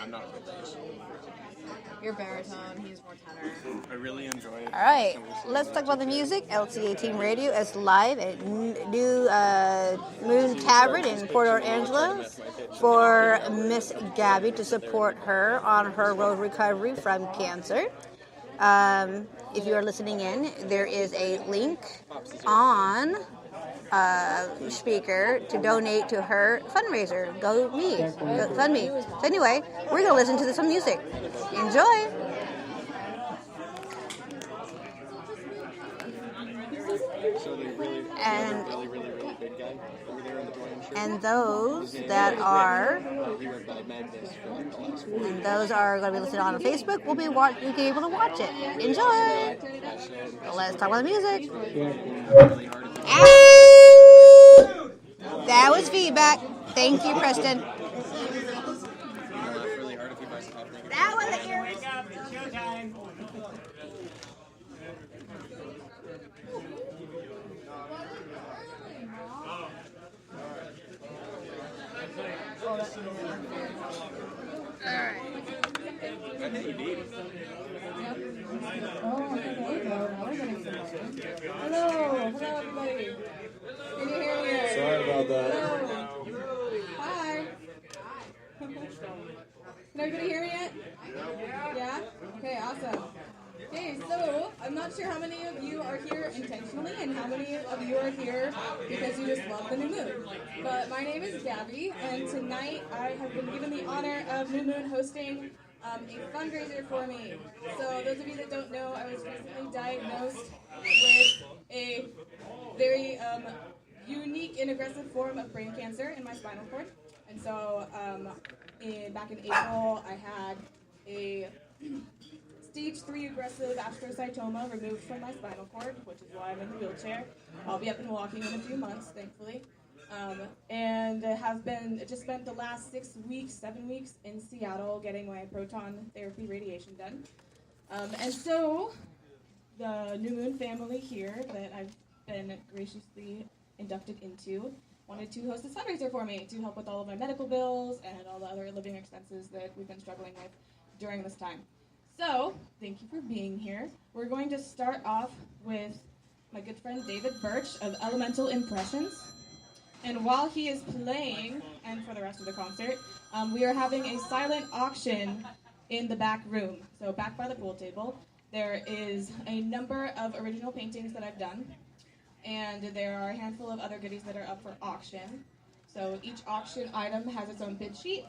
I'm not good at this. You're baritone, he's more tenor. I really enjoy it. All right, let's talk about the music. LTA Radio is live at New Moon Tavern in Port Angeles for Miss Gabby to support her on her road recovery from cancer. If you are listening in, there is a link on speaker to donate to her fundraiser. Fund me. So anyway, we're going to listen to some music. Enjoy. So they really big guy over there in the drawing shirt. And those that are going to be listed on Facebook will be able to watch it. Enjoy. Let's talk about the music. That was feedback. Thank you, Preston. That was it. Hello, everybody. Can you hear me? Sorry about that. Hello. Hi. Can everybody hear me yet? Yeah? Okay, awesome. Okay, so I'm not sure how many of you are here intentionally and how many of you are here because you just love the New Moon. But my name is Gabby, and tonight I have been given the honor of New Moon hosting a fundraiser for me. So those of you that don't know, I was recently diagnosed with a very unique and aggressive form of brain cancer in my spinal cord. And so back in April, I had a stage 3 aggressive astrocytoma removed from my spinal cord, which is why I'm in the wheelchair. I'll be up and walking in a few months, thankfully. And have just spent the last 7 weeks in Seattle getting my proton therapy radiation done. And so the New Moon family here that I've been graciously inducted into wanted to host this fundraiser for me to help with all of my medical bills and all the other living expenses that we've been struggling with during this time. So, thank you for being here. We're going to start off with my good friend David Birch of Elemental Impressions. And while he is playing, and for the rest of the concert, we are having a silent auction in the back room. So back by the pool table, there is a number of original paintings that I've done. And there are a handful of other goodies that are up for auction. So each auction item has its own bid sheet.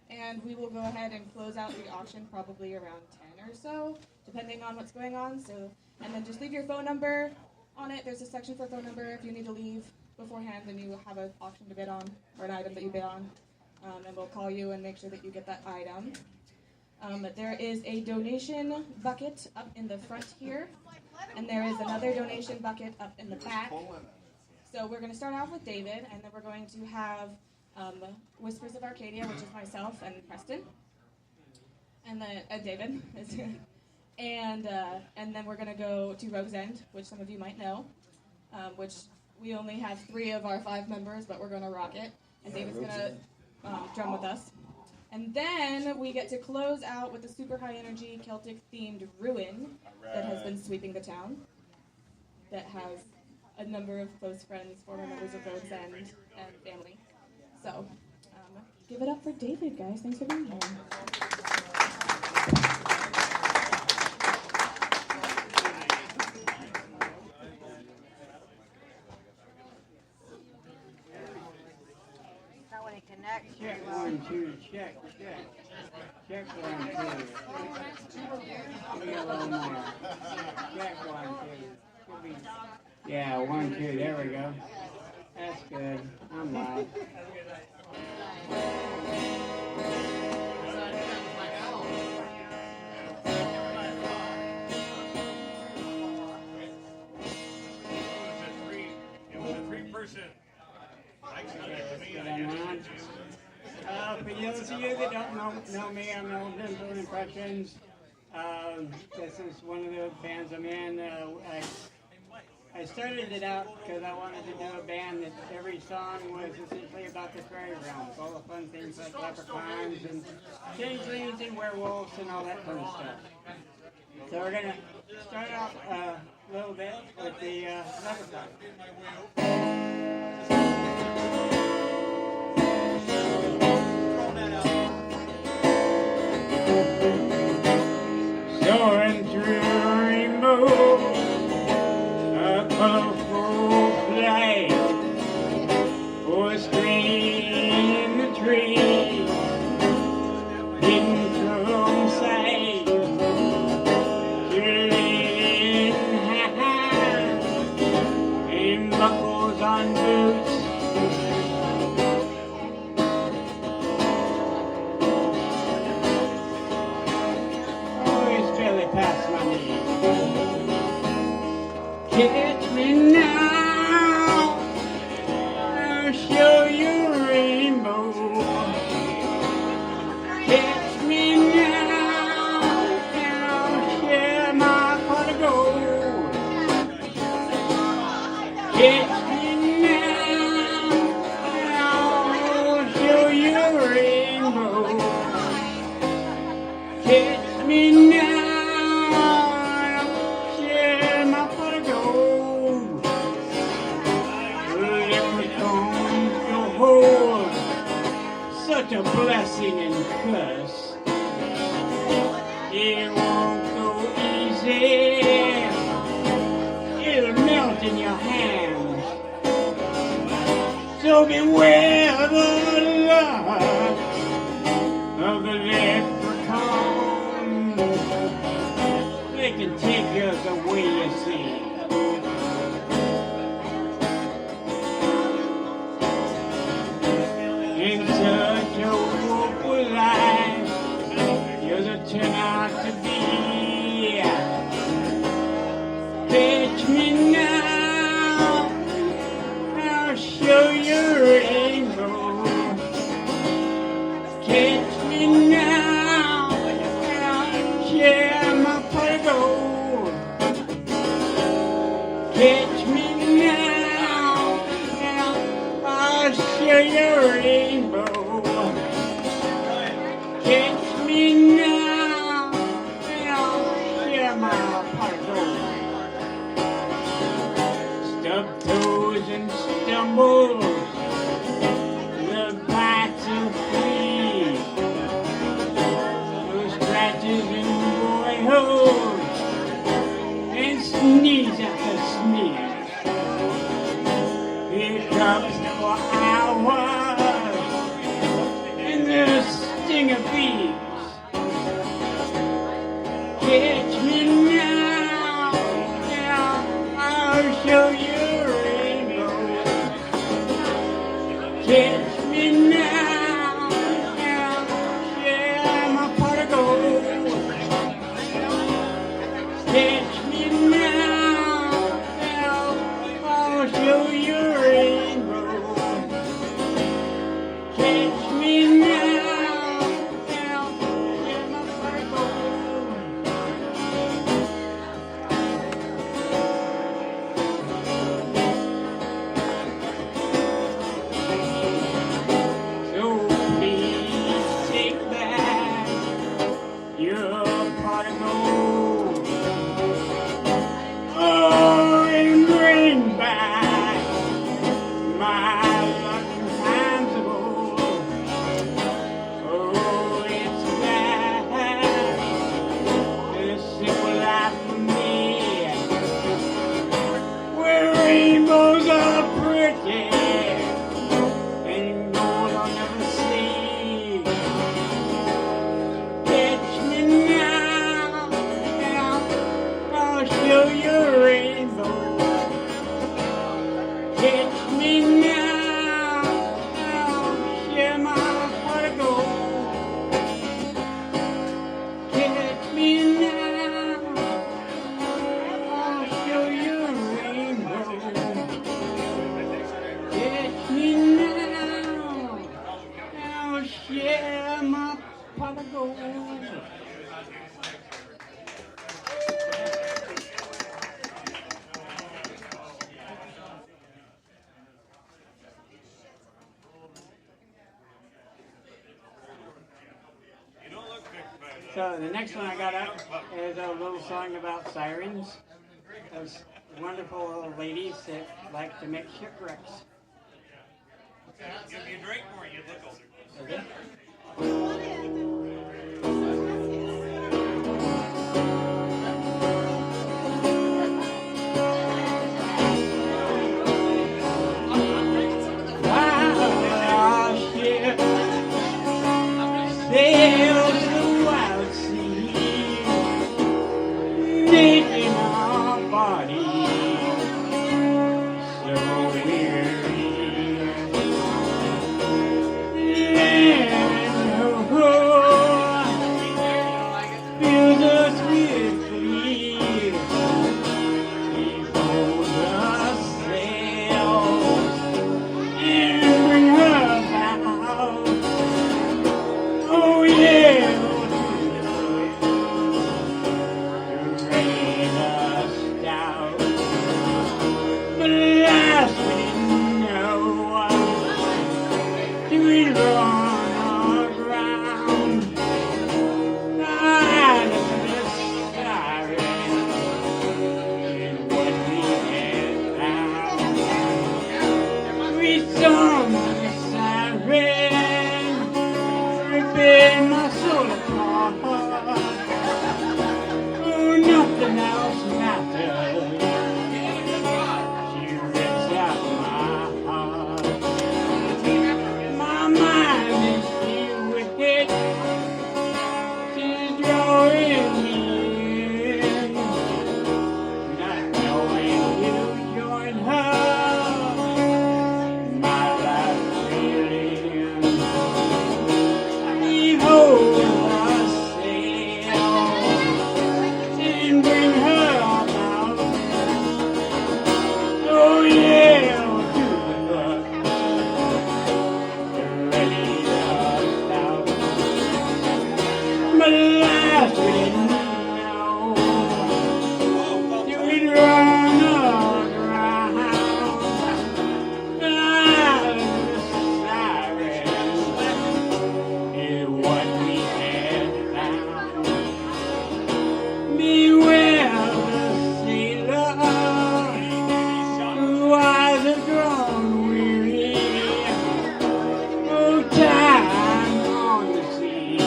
And we will go ahead and close out the auction probably around 10 or so, depending on what's going on. So, and then just leave your phone number on it. There's a section for phone number if you need to leave beforehand and you have an auction to bid on, or an item that you bid on. And we'll call you and make sure that you get that item. There is a donation bucket up in the front here, and there is another donation bucket up in the back. So we're going to start off with David, and then we're going to have Whispers of Arcadia, which is myself and Preston, and then David, and then we're gonna go to Rogue's End, which some of you might know, which we only have 3 of our 5 members, but we're gonna rock it, and David's gonna drum with us, and then we get to close out with a super high energy Celtic themed ruin that has been sweeping the town, that has a number of close friends, former members of Rogue's End and family. So, give it up for David, guys. Thanks for being here. Not when it connects. Check 1, 2, check. Check 1, 2. Be a little more. Check 1, 2. Yeah, 1, 2. There we go. That's good. I'm live. It was a 3-person. For those of you that don't know me, I'm Elemental Impressions. This is one of the bands I'm in. I started it out because I wanted to do a band that every song was essentially about the prairie grounds, all the fun things like leprechauns and changelings and werewolves and all that fun stuff. So we're going to start off a little bit with the leprechaun. Soaring through a rainbow, a colorful flight was green the trees, hidden from sight, chilling high, and buckles on boots. Past my knees. Catch me now, I'll show you a rainbow. Catch me now, I'll share my pot of gold. Catch me now, I'll show you a rainbow. Catch me now. Such a blessing and curse. It won't go easy. It'll melt in your hands. So beware the love of the leprechaun. They can take us away, you see. Turn out to be. Catch me now, I'll show you a rainbow. Catch me now, I'll share my pot of gold. Catch me now, I'll show you a rainbow. Catch me now. Stubbed toes and stumbles, the bites and fleas, those scratches and boyhood, and sneeze after sneeze. Hiccups for hours, and the sting of bees. Catch me now, I'll show you a rainbow. Catch me now, share my pot of gold. Catch me now, I'll show you a rainbow. Catch me now, share my pot of gold. Rainbows are pretty, and gold I'll never see. Catch me now, I'll show you a rainbow. Catch me now, I'll share my pot of gold. Catch me now, I'll show you a rainbow. Catch me now, I'll share my pot of gold. So the next one I got up is a little song about sirens. Those wonderful little ladies that like to make shipwrecks. I'll give you a drink for you. Look older. Okay? Sails the wild sea, making our bodies so weary. And fills us with glee. He holds us sails and bring her about. Oh yeah, to rain us down. But alas, we didn't know we'd run aground. I just siren in what we had found. We sung the siren, ripping my soul apart. Oh, nothing else matters. She rips out my heart. My mind is filled with it. She's drawing me in. Not knowing you join her. My life really ends. Behold us sail and bring her about. Oh yeah, to the book, ready us out. But alas, we didn't know we'd run aground. Is what we had found. Beware the sailor who has grown weary. Oh, time on the sea,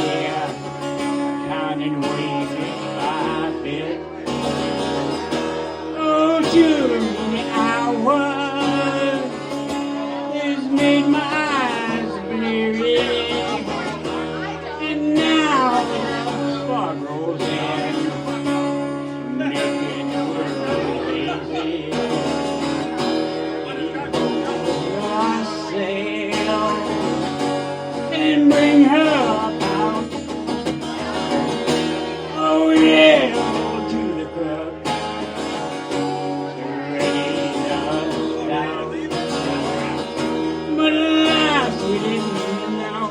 counting waves bit by bit. Oh, too many hours has made my eyes bleary. And now the fog rolls in, making the world hazy. I sail and bring her about. Oh yeah, to the club, ready us down. But alas, we didn't know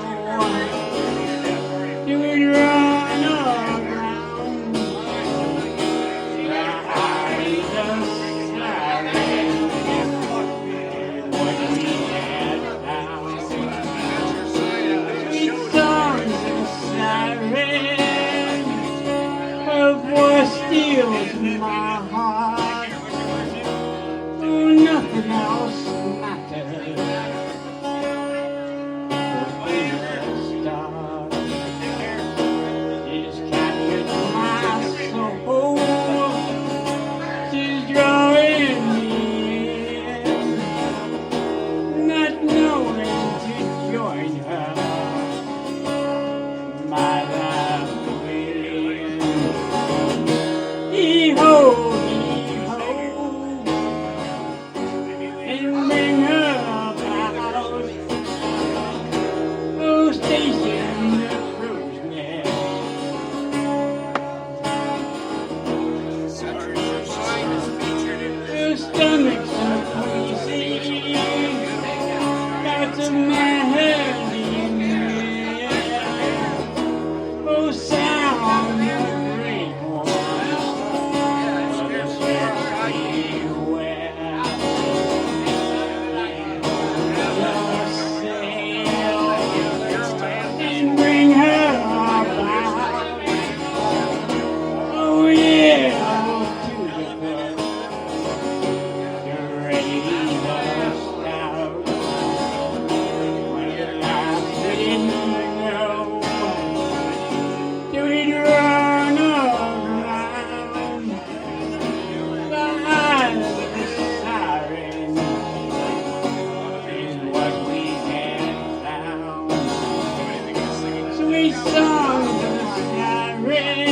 these songs of the siren,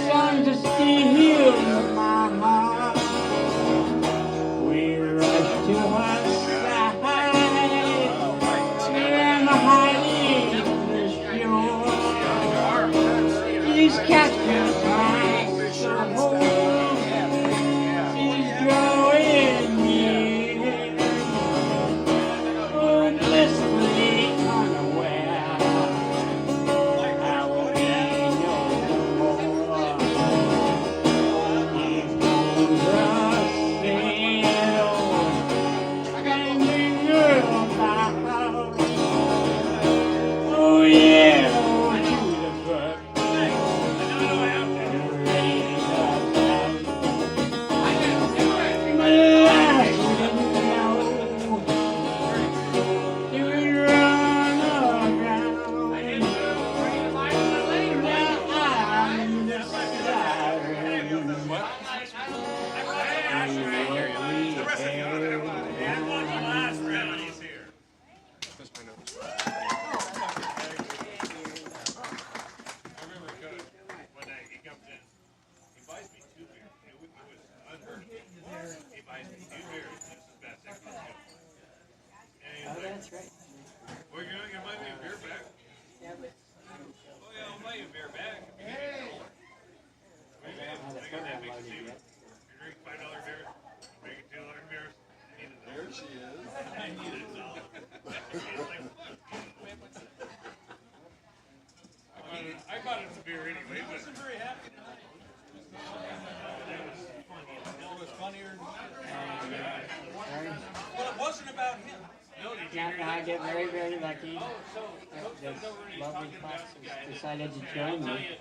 songs of still in my heart. We rush to our side and hiding the shore. These cats will find so home. She's growing near. Oh, blissfully unaware. I will be no more. He pulls us sail, hanging about. Oh yeah, to the book. That's right. Well, you might be a beer back. Yeah, but Oh, yeah, I'll buy you a beer back. What do you think that makes it cheap? You drink $5 beer, make it $2 beers. There she is. I need it all. I bought it some beer anyway, but I'm very happy. It was funnier. Well, it wasn't about him. Now I get very, very lucky that this lovely class has decided to join me.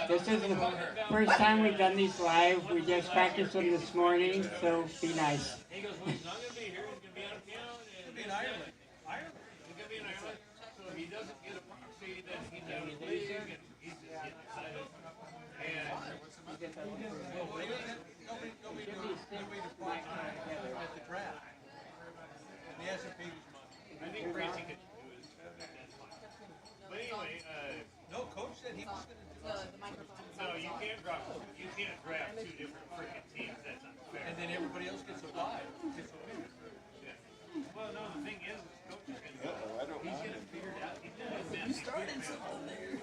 This is the first time we've done these live. We just practiced them this morning, so be nice. He goes, well, he's not going to be here. He's going to be out of town. And he's in Ireland. Ireland. He's going to be in Ireland. So he doesn't get a proxy that he's out of league. And he's just getting excited. I think Crazy could do it. But anyway, no, coach said he was going to do it. No, you can't draft two different freaking teams. That's unfair. And then everybody else gets a bye. Yeah. Well, no, the thing is coach is going to go. He's going to figure it out. You started something there.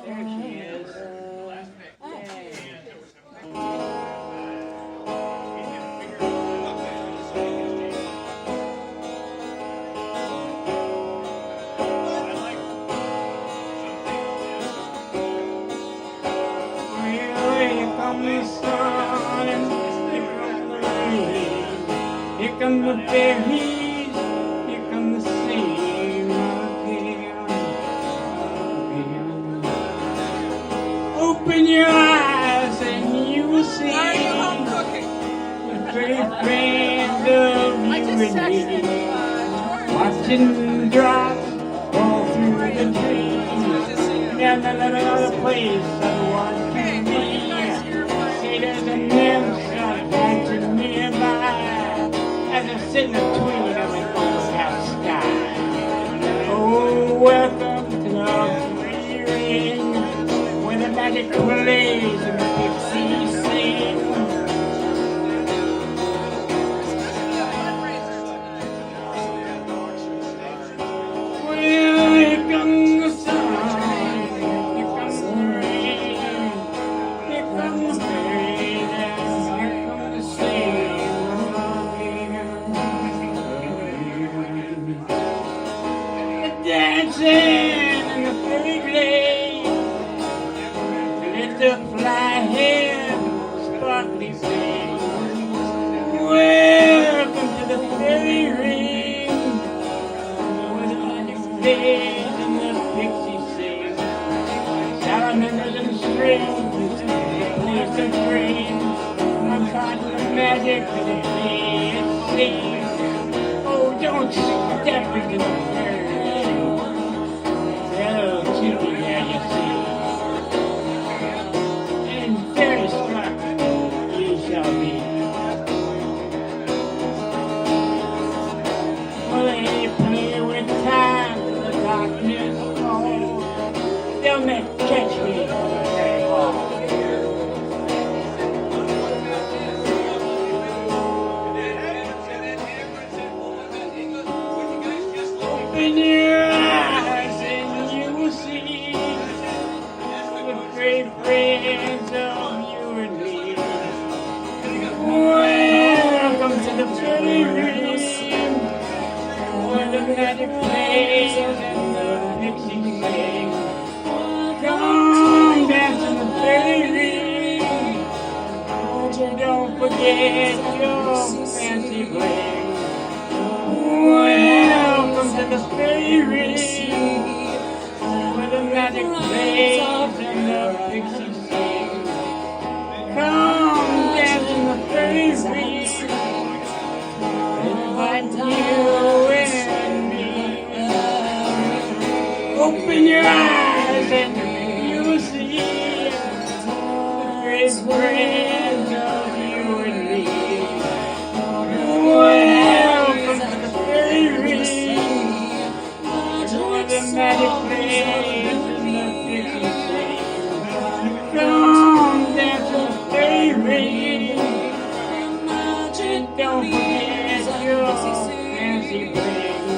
There she is. Here come the berries, here come the same again. Open your eyes and you will see the great band of you and me. Watching the drops fall through the trees. And another place I want to be. Say there's a nymph dancing nearby. As I sit between them and overcast sky. Oh, welcome to the free ring, where the magic plays and the pixies sing. Well, here comes the sun, here comes the rain, here comes the birds, and here comes the singing. Dancing in the fairy glade, little fly head, sparkly face. Welcome to the fairy ring, where the magic plays and the pixies sing. Salamanders and strings, the place of dreams. I'm caught in the magic of the day it seems. Oh, don't step into the fairy. Hello, Chippy, there you see. And very struck you shall be. darkness falls, they'll never catch me on the very wall. Open your eyes and you will see the great friends of you and me. Welcome to the fairy ring, where the magic plays and the pixies sing. Come dance in the fairy ring, don't forget your fancy bling. Welcome to the fairy ring, where the magic plays and the pixies sing. Come dance in the fairy ring, invite you and me. Open your eyes and you will see the great friends of you and me. Welcome to the fairy ring, where the magic plays and the pixies sing. Come dance in the fairy ring, don't forget your fancy bling.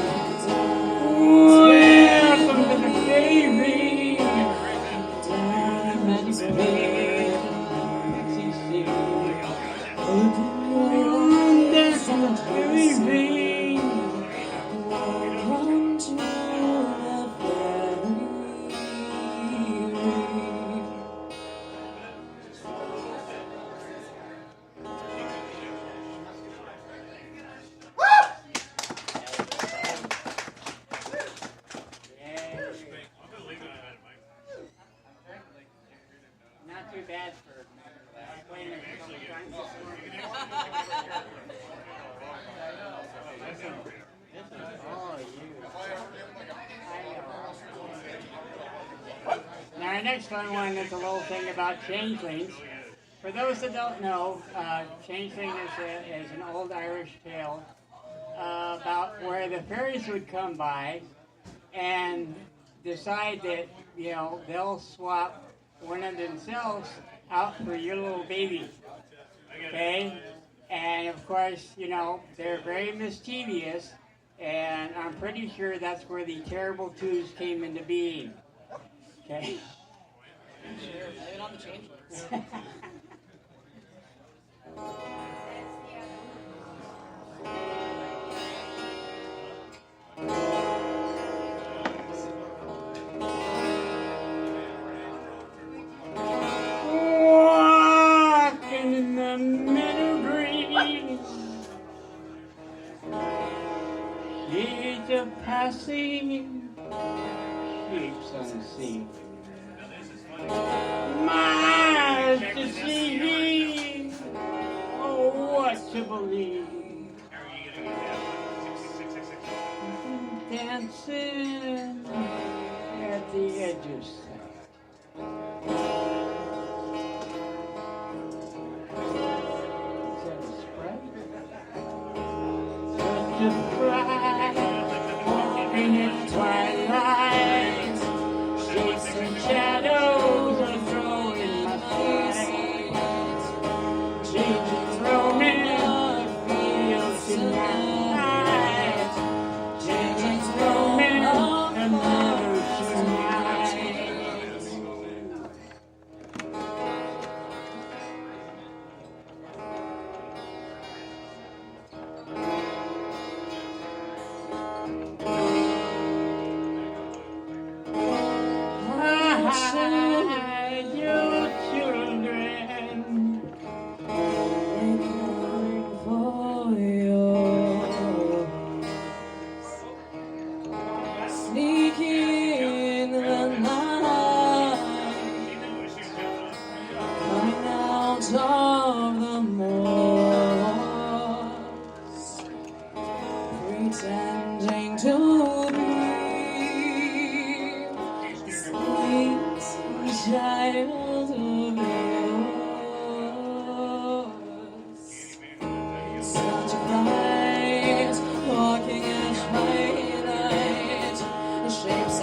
Welcome to the fairy ring, the magic plays and the pixies sing. Come dance in the fairy ring. Welcome to the fairy ring. Not too bad for playing it a couple times this morning. Oh, you. Now, our next one is a little thing about changelings. For those that don't know, changeling is an old Irish tale about where the fairies would come by and decide that, you know, they'll swap one of themselves out for your little baby. Okay? And of course, you know, they're very mischievous, and I'm pretty sure that's where the terrible twos came into being. Okay? Sure, blame it on the changelings. Walking in the meadow green, shades of passing, shapes unseen. My eyes to see, oh, what to believe. Dancing at the edge of sight. Is that a sprite? Such a fright, walking in twilight. Shapes and shadows are throwing my sight. Changing romance feels tonight. Changing romance another tonight. Hide your children, waiting for yours. Sneaking in the night, coming out of the moors, pretending to be sweet child of yours. Such a fright, walking in twilight, shapes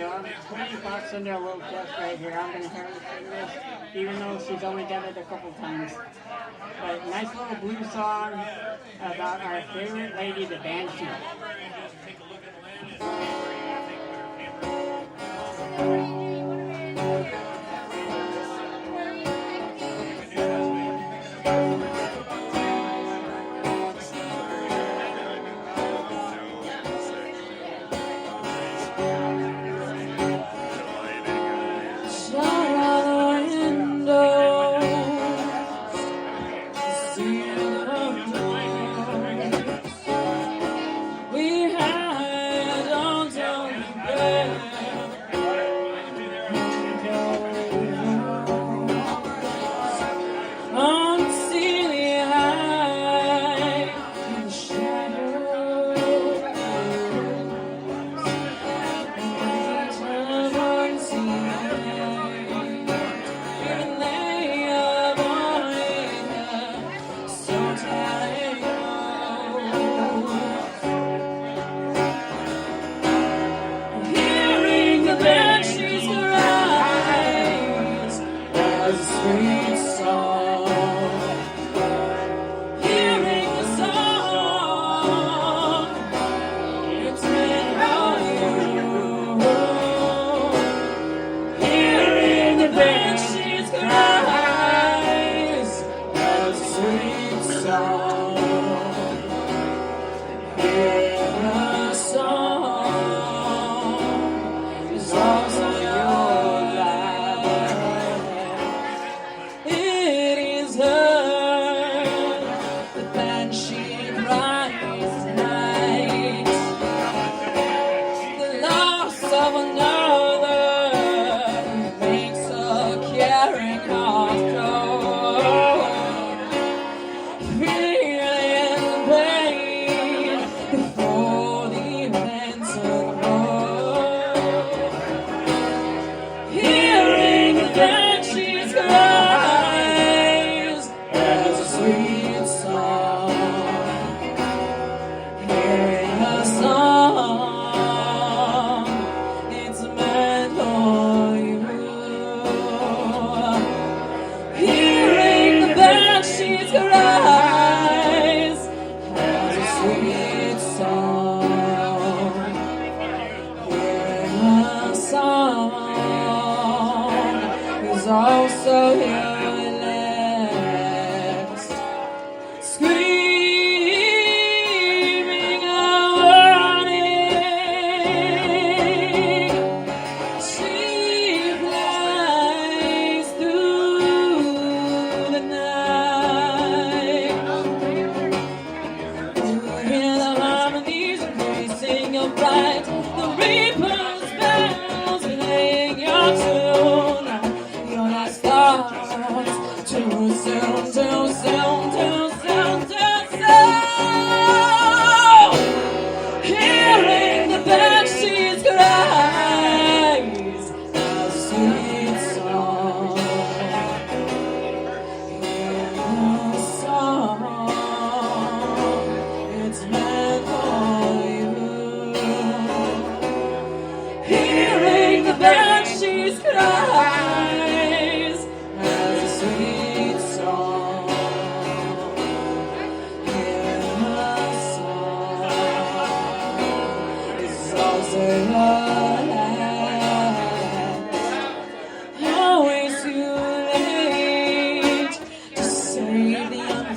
So I'm $20 under a little test right here. I'm going to have her sing this, even though she's only done it a couple times. But nice little blues song about our favorite lady, the Banshee.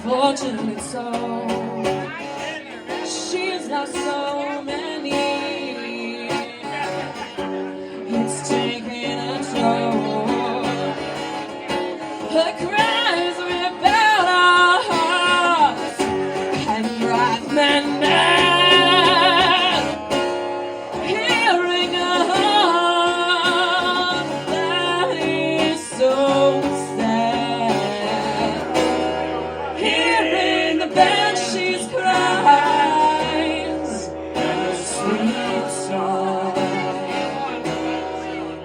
unfortunate soul. She's lost so many. It's taking a toll. Her cries rip out our hearts and drive men mad. Hearing a heart that is so sad. Hearing the banshees cries and a sweet song.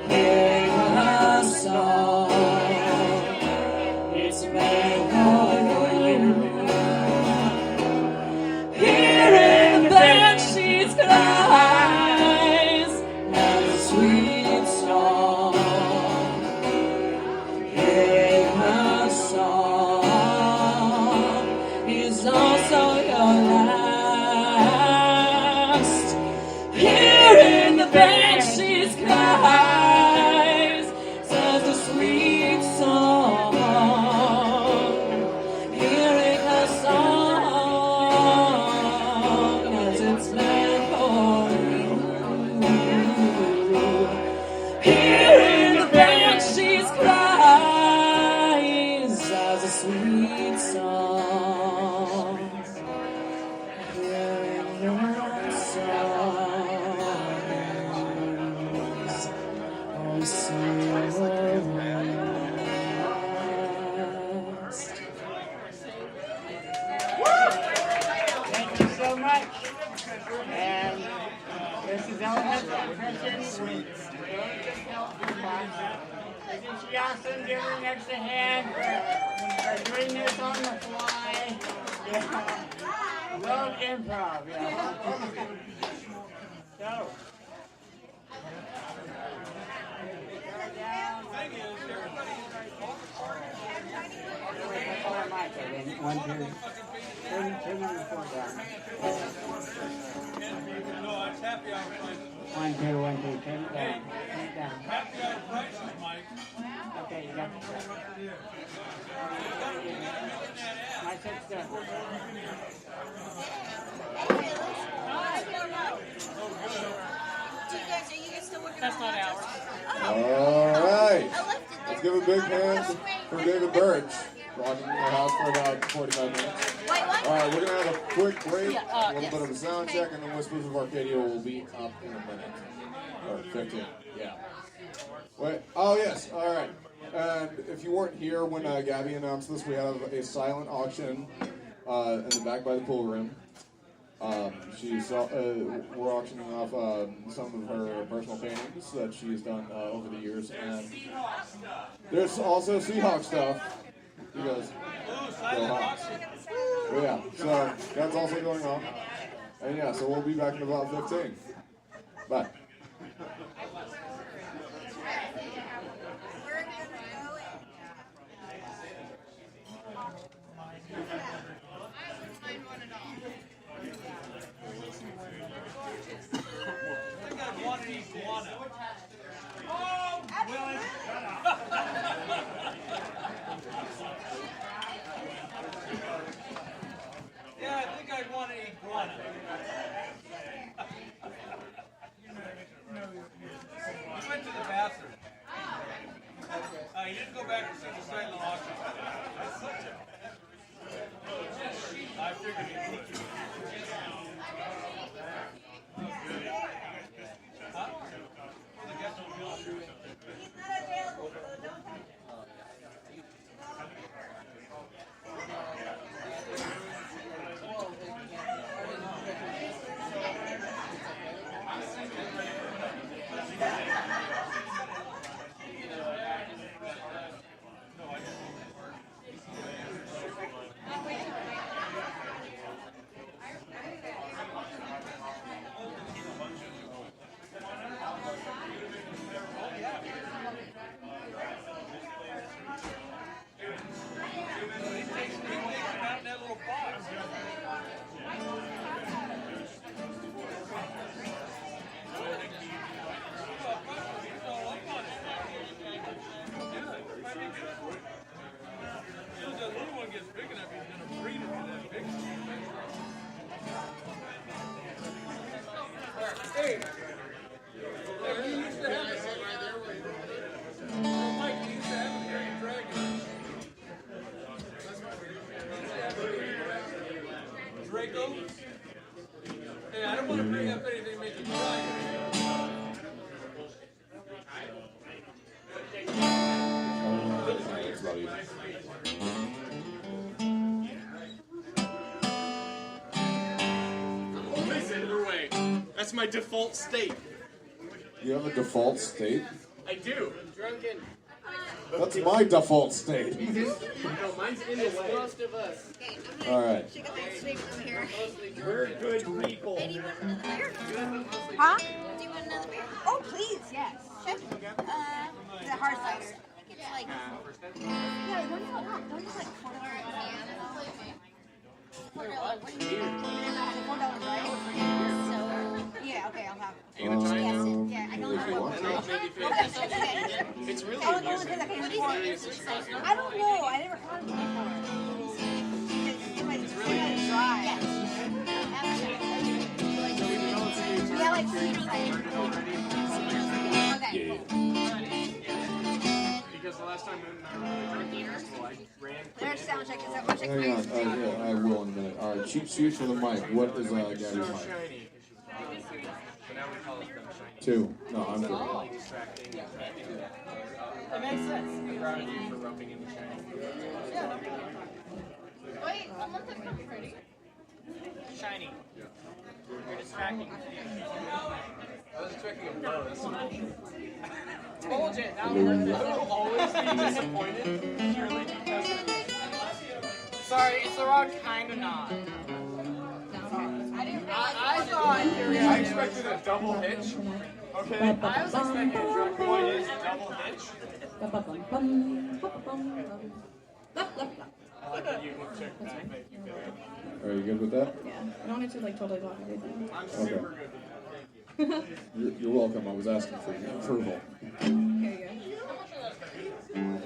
Hearing her song, it's made for you. Hearing the banshees cries and a sweet song. Hearing her song is also your last. Hearing the banshees cries says a sweet song. Hearing her song as it's meant for you. Hearing the banshees cries as a sweet song. Hearing her songs, oh so lost. Thank you so much. And this is elemental impression with Isn't she awesome? Give her an extra hand for doing this on the fly. Yeah. Love improv, yeah. So. One, two. Turn on the floor down. No, it's happy hour prices. 1, 2, 1, 2. Turn it down. Turn it down. Happy hour prices, Mike. Okay, you got the My set's done. All right. Let's give a big hand for David Birch. Rocking in the house for about 45 minutes. All right, we're going to have a quick break, a little bit of a sound check, and then Whispers of Arcadia will be up in a minute. Or 15, yeah. Wait, oh yes, all right. And if you weren't here when Gabby announced this, we have a silent auction in the back by the pool room. We're auctioning off some of her personal paintings that she's done over the years, and there's also Seahawk stuff. Because go Hawks. But yeah, so that's also going on, and yeah, so we'll be back in about 15. Bye. Yeah, I think I'd want an iguana. Michael. Hey, I don't want to bring up anything to make you cry. Listen, we're away. That's my default state. You have a default state? I do. Drunken. That's my default state. No, mine's in the way. Most of us. All right. We're good people. Huh? Do you want another beer? Oh, please, yes. The hard cider. It's like, yeah, don't you like $4 $4, right? So, yeah, okay, I'll have it. Yes, yeah, I don't know. It's really Oh, amusing. because I can't afford. I don't know. I never had it before. It's really dry. Yeah, like okay. Because the last time we were at the drinking festival, I ran. There's sound check. Is that one check? Hang on. Yeah, I will in a minute. All right, cheap seats for the mic. What is Gabby's mic? Shiny. So now we call it them shiny. 2. No, I'm good. Distracting. That makes sense. I'm proud of you for roping in the shiny. Wait, someone said come pretty. Shiny. You're distracting. I was expecting a bonus. Told you. That was I will always be disappointed purely because of me. Sorry, it's the wrong kind of nod. I thought you were I expected a double hitch. Okay? I was expecting a drunk Point is double hitch. I like that you can check back. Are you good with that? Yeah, I don't need to like totally block everything. I'm super good with it. Thank you. You're welcome. I was asking for your approval. Here you go. You want to check time or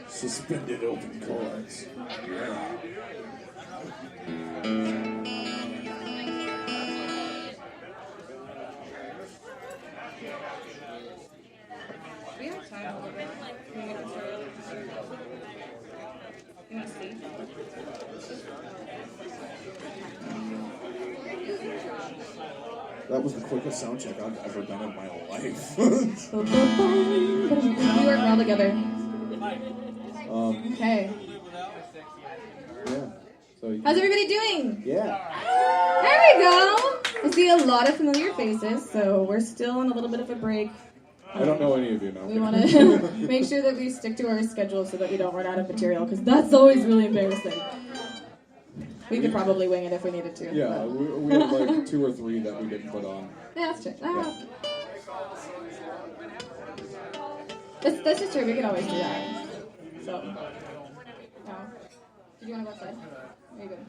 Suspended open chords. Yeah. we have time a little bit? Can we get this started? You want to see? That was the quickest sound check I've ever done in my life. We work well together. Okay. Yeah. So How's everybody doing? yeah. There we go. I see a lot of familiar faces, so we're still on a little bit of a break. I don't know any of you now. We want to make sure that we stick to our schedule so that we don't run out of material, because that's always really embarrassing. We could probably wing it if we needed to. Yeah, we have like 2 or 3 that we didn't put on. Yeah, that's true. That's just true. We could always do that. So, no. Did you want to go outside? Are you good?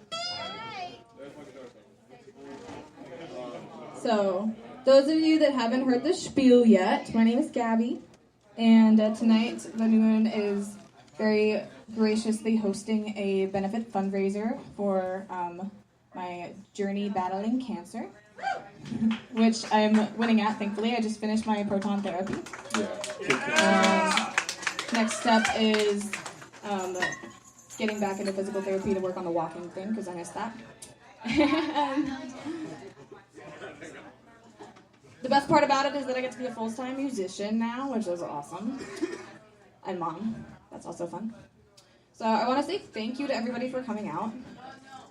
So, those of you that haven't heard the spiel yet, my name is Gabby, and tonight the New Moon is very graciously hosting a benefit fundraiser for my journey battling cancer, which I'm winning at, thankfully. I just finished my proton therapy. Yeah. Next step is getting back into physical therapy to work on the walking thing, because I missed that. The best part about it is that I get to be a full-time musician now, which is awesome. And mom. That's also fun. So I want to say thank you to everybody for coming out.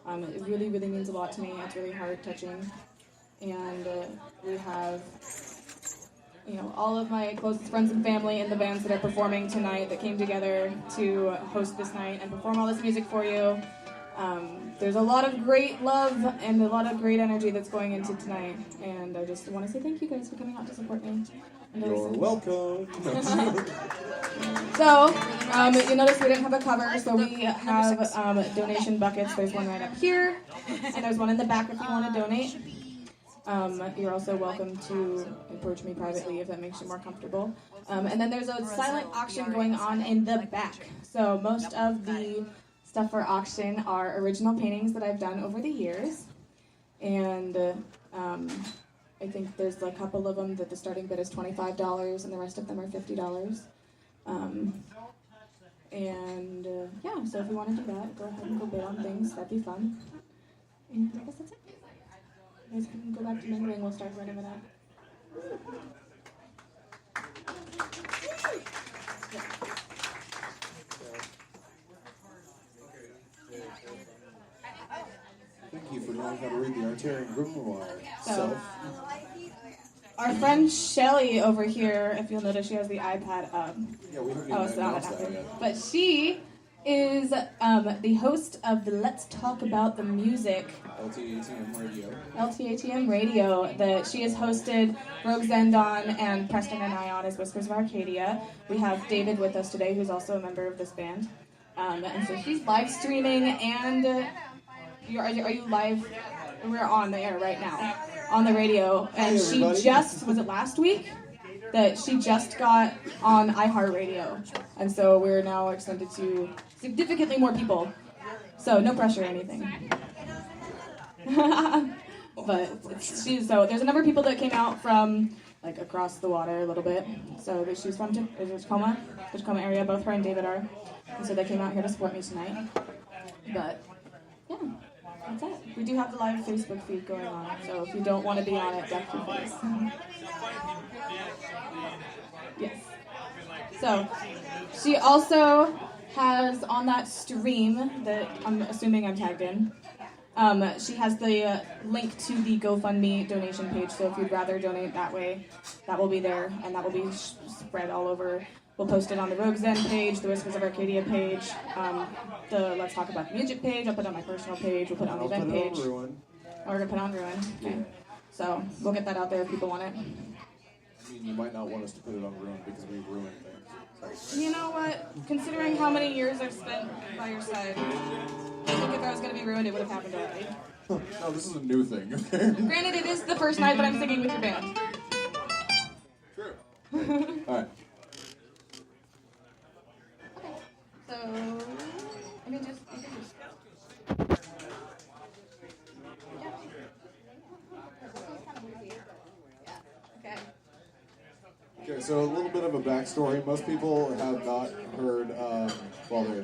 It really, really means a lot to me. It's really heart-touching. And we have, all of my closest friends and family and the bands that are performing tonight that came together to host this night and perform all this music for you. There's a lot of great love and a lot of great energy that's going into tonight. And I just want to say thank you guys for coming out to support me. You're welcome. So, you notice we didn't have a cover, so we have donation buckets. There's one right up here, and there's one in the back if you want to donate. You're also welcome to approach me privately if that makes you more comfortable. And then there's a silent auction going on in the back. So most of the stuff for auction are original paintings that I've done over the years. And I think there's a couple of them that the starting bid is $25 and the rest of them are $50. Yeah, so if you want to do that, go ahead and go bid on things. That'd be fun. And I guess that's it. You guys can go back to mingling. We'll start running it up. Thank you for knowing how to read the Artarian grimoire. So, our friend Shelly over here, if you'll notice, she has the iPad up. Yeah, we haven't Oh, even it's not announced that happening. yet. But she is the host of the Let's Talk About the Music ltatm radio. LTATM radio that she has hosted Rogue's End on and Preston and I on as Whispers of Arcadia. We have David with us today, who's also a member of this band. And so she's live streaming and are you live? We're on the air right now on the radio. And she just, was it last week? That she just got on iHeartRadio. And so we're now extended to significantly more people. So no pressure or anything. But so there's a number of people that came out from like across the water a little bit. So she's from Tacoma, the Tacoma area. Both her and David are. And so they came out here to support me tonight. But yeah, that's it. We do have the live Facebook feed going on. So if you don't want to be on it, duck your face. Yes. So she also has on that stream that I'm assuming I'm tagged in. She has the link to the GoFundMe donation page. So if you'd rather donate that way, that will be there and that will be spread all over. We'll post it on the Rogue's End page, the Whispers of Arcadia page, the Let's Talk About the Music page. I'll put it on my personal page. We'll put it on the event page. We're gonna put it on Ruin. Okay. So we'll get that out there if people want it. I mean, you might not want us to put it on Ruin because we ruined things. You know what? Considering how many years I've spent by your side, I think if I was going to be ruined, it would have happened already. No, this is a new thing, okay? Granted, it is the first night that I'm singing with your band. True. Alright. Okay. So, you can just... Okay. Okay, so a little bit of a backstory. Most people have not heard, while they're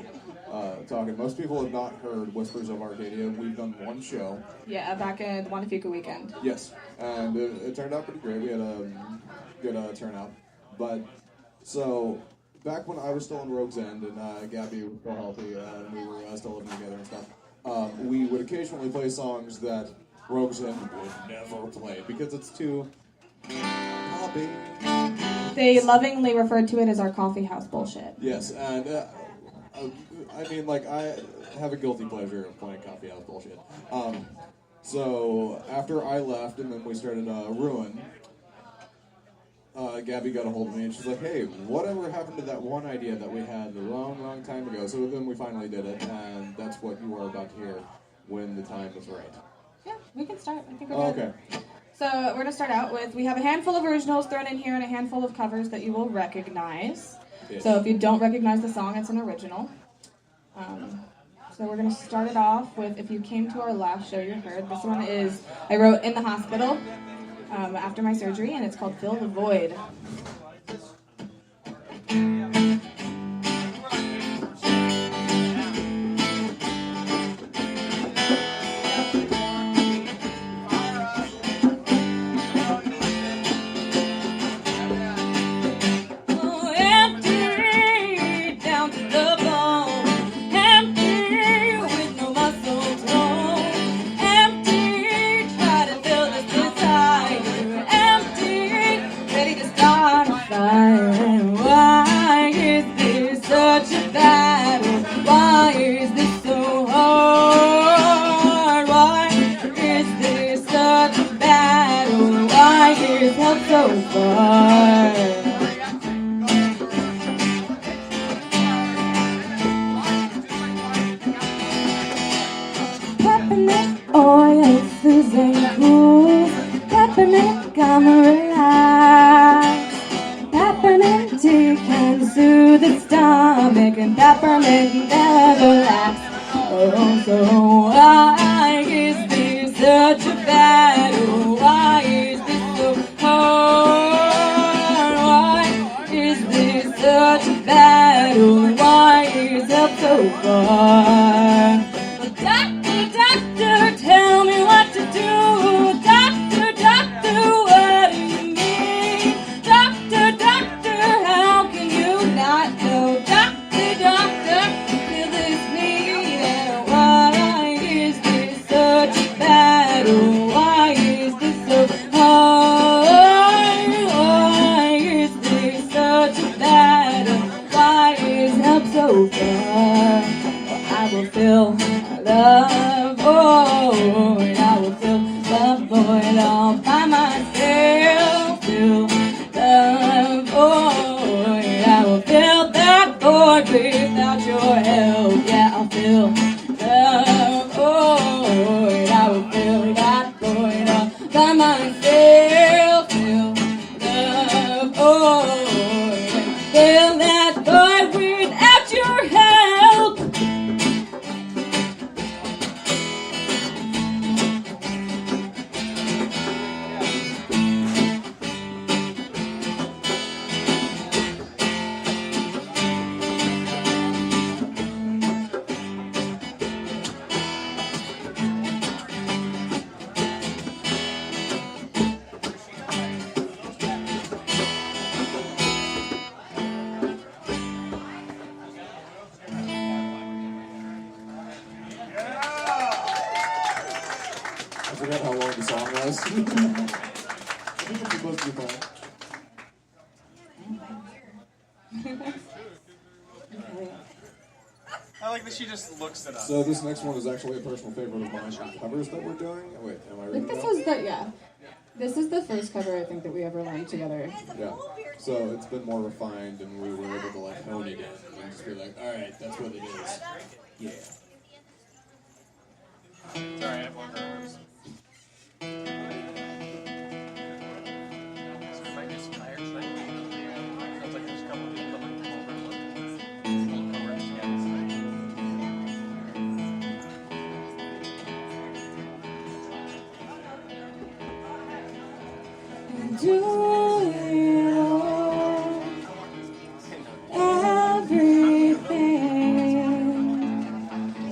talking, most people have not heard Whispers of Arcadia. We've done one show. Yeah, back in the Wanafika weekend. Yes, and it turned out pretty great. We had a good turnout. But, so, back when I was still in Rogue's End and Gabbi was still healthy and we were still living together and stuff, we would occasionally play songs that Rogue's End would never play because it's too poppy. They lovingly referred to it as our coffee house bullshit. Yes, and I mean, like, I have a guilty pleasure of playing coffee house bullshit. So after I left and then we started Ruin, Gabbi got a hold of me and she's like, hey, whatever happened to that one idea that we had a long time ago? So then we finally did it, and that's what you are about to hear when the time is right. Yeah, we can start. I think we're good. Okay. So we're going to start out with, we have a handful of originals thrown in here and a handful of covers that you will recognize. Yes. So if you don't recognize the song, it's an original. So we're going to start it off with, if you came to our last show, you heard. This one is, I wrote in the hospital after my surgery, and it's called Fill the Void. Peppermint never lasts. So why is this such a battle? Why is this so hard? Why is this such a battle? Why is help so far? Doctor, doctor, tell me what to do. Doctor, doctor, what do you mean? Doctor, doctor, how can you not know? Doctor, doctor, feel this need. And why is this such a battle? Why is this so hard? Why is this such a battle? Why is help so far? I will fill the void. I will fill the void all by myself. Fill the void. I will fill that void without your help. Yeah, I'll fill the void. I will fill that void all by myself. Fill the void. Fill that void without your help. I forgot how long the song was. I think it's supposed to be fun. I like that she just looks at us. So this next one is actually a personal favorite of mine. The covers that we're doing. Wait, am I I reading think this that? was the, yeah. This is the first cover I think that we ever learned together. Yeah. So it's been more refined, and we were able to like hone it in and just be like, all right, that's what it is. Yeah. Sorry, I have one of those. So we might do some higher tonight. Sounds like there's a couple people that might come over and look. We'll come right together tonight. Do it all, everything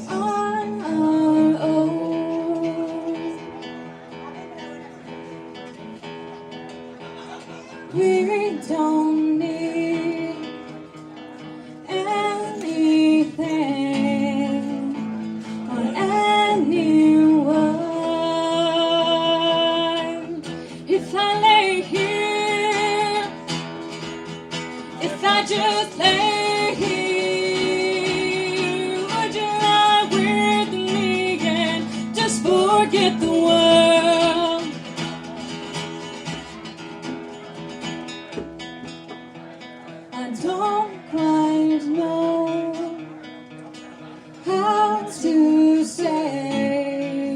on our own. We don't need anything or anyone. If I lay here, if I just lay here, would you lie with me and just forget the world? I don't quite know how to say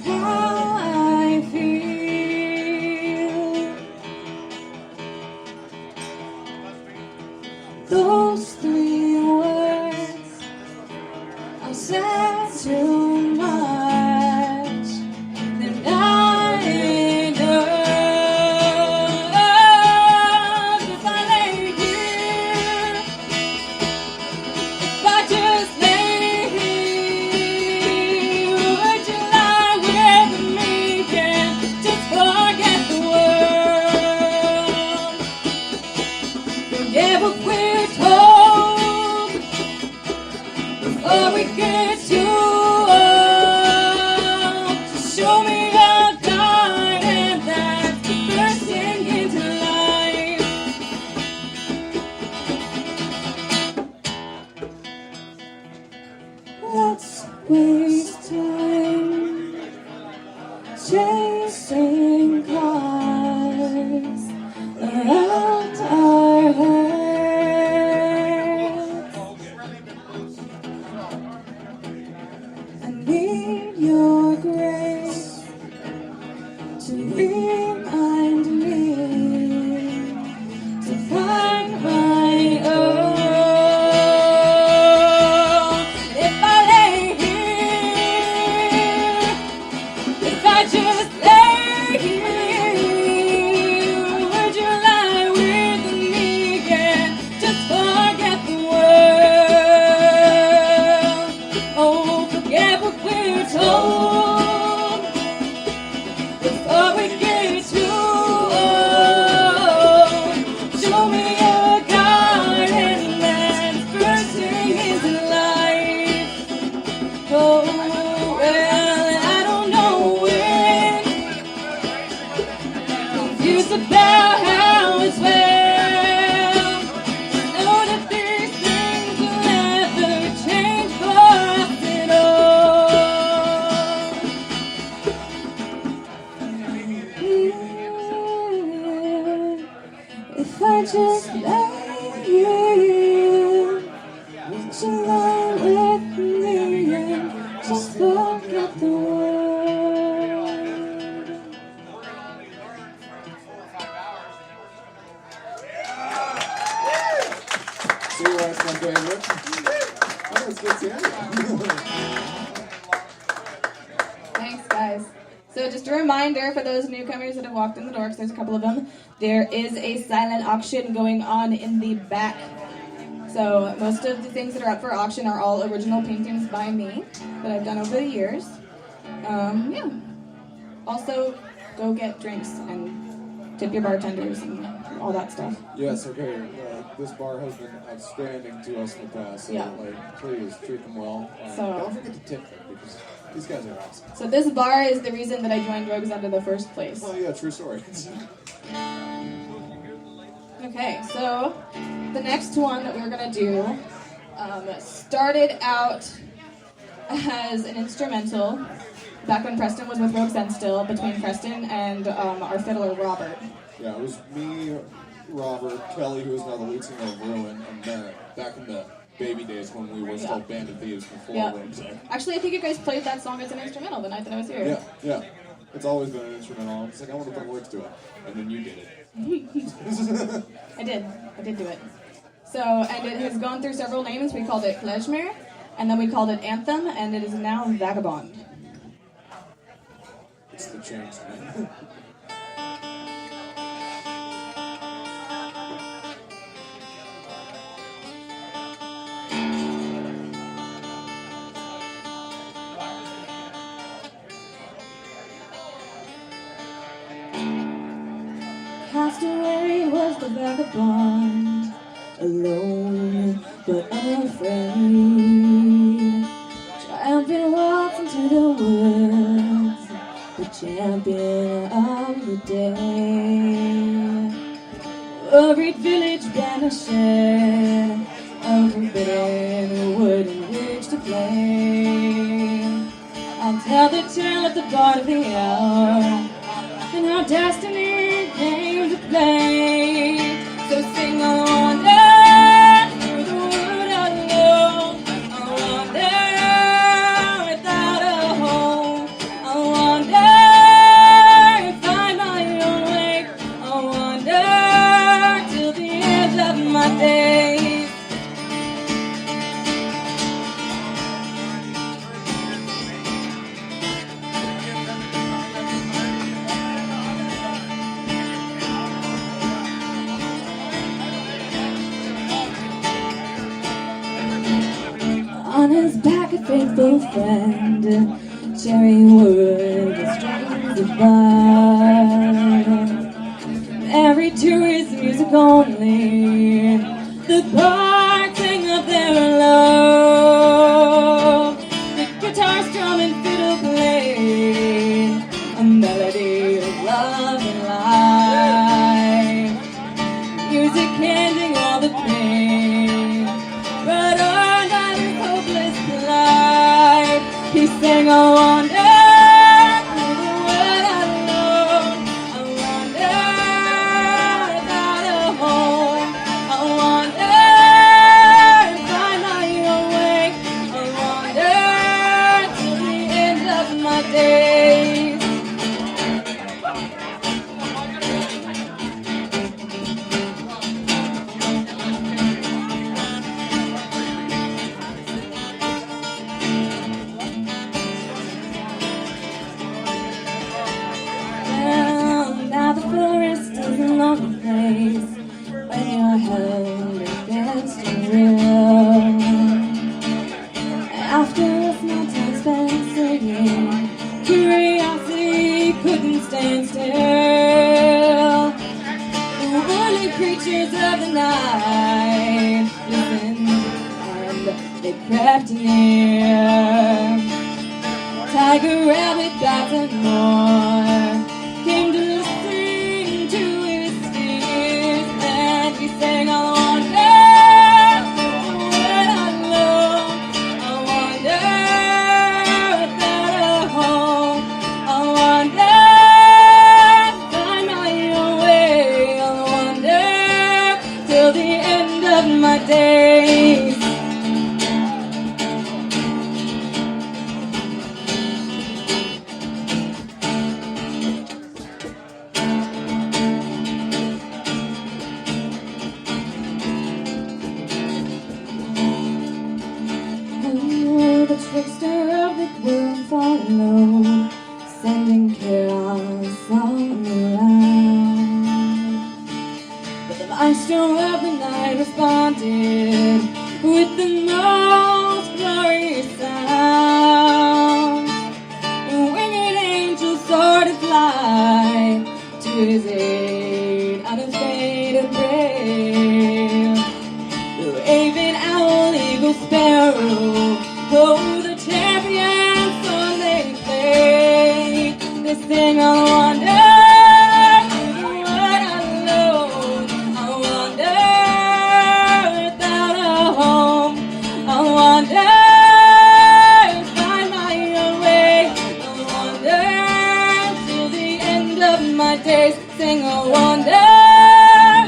how I feel. Those three words are said too much, and I enough. If I lay here, if I just lay here, would you lie with me and just forget the world? Forget what we're told before we get too old. So show me a garden that's bursting into life. Let's waste time chasing cars around our heads. I need your grace to remind me to find my own. If I lay Yeah, but we're told before we get too old. Show me a garden that's bursting into life. Oh, well, I don't know when. Confused about how it's well. Know that these things will never change for us at all. If I just lay here, would you lie with me and just forget the world? See you last Monday, Rich. Oh, it's good seeing you. Thanks, guys. So just a reminder for those newcomers that have walked in the door, 'cause there's a couple of them, there is a silent auction going on in the back. So most of the things that are up for auction are all original paintings by me that I've done over the years. Yeah. Also, go get drinks and tip your bartenders and all that stuff. Yes, okay. This bar has been outstanding to us in the past, so Yeah. please treat them well. So- Don't forget to tip them because these guys are awesome. So this bar is the reason that I joined Rogues out of the first place. Oh yeah, true story. Okay, so the next one that we're gonna do started out as an instrumental back when Preston was with Rogues and still, between Preston and our fiddler Robert. Yeah, it was me, Robert, Kelly, who is now the lead singer of Ruin, and then back in the baby days when we were still Band of Thieves before Yeah. Rogues. Actually, I think you guys played that song as an instrumental the night that I was here. Yeah, yeah. It's always been an instrumental. It's like, I want to put words to it. And then you did it. I did do it. So, and it has gone through several names. We called it Klezmer, and then we called it Anthem, and it is now Vagabond. It's the change, man. Castaway was the vagabond, alone but unafraid. Triumphant walks into the woods, the champion of the day. Every village banished, a forbidden wood in which to play. I'll tell the tale of the bard of the hour, and how destiny came to play. So sing on down through the wood alone. I wander without a home. I wander and find my own way. I wander till the end of my days. On his back, a faithful friend, cherry wood, the strings of bud. Married to his music only, the bard sang of their love. The guitar, strum, and fiddle played a melody of love and life. Music ending all the pain, but our night is hopeless life. He sang, I wander through the wood alone. I wander without a home. I wander and find my own way. I wander till the end of my days. Well, now the forest is a lonely place when your hand against the river. After a small time spent of the night listened, and they crept near. Tiger, rabbit, bats, and more came to sing to his ears, and he sang, I wonder what I know. I wonder without a home. I wonder find my own way. I wonder till the end of my days. The trickster of the world followed, sending chaos all around. But the maestro of the night responded with the most glorious sound. The winged angel soared to fly to his aid out of faded brave. The raven, owl, eagle, sparrow, oh, the champions song they play. They sing, I wonder what I know. I wonder without a home. I wonder find my own way. I wonder till the end of my days. Sing, I wonder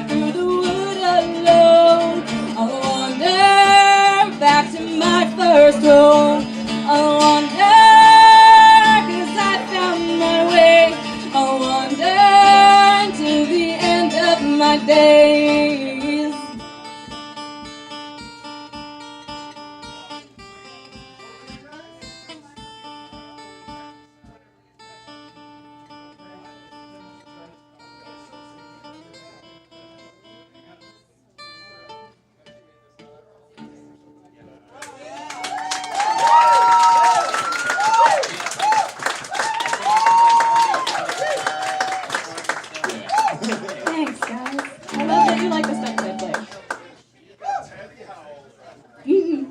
through the wood alone. I wonder back to my first home. I wonder, 'cause I found my way. I wonder till the end of my days. Thanks, guys. I love that you like the stuff that I play.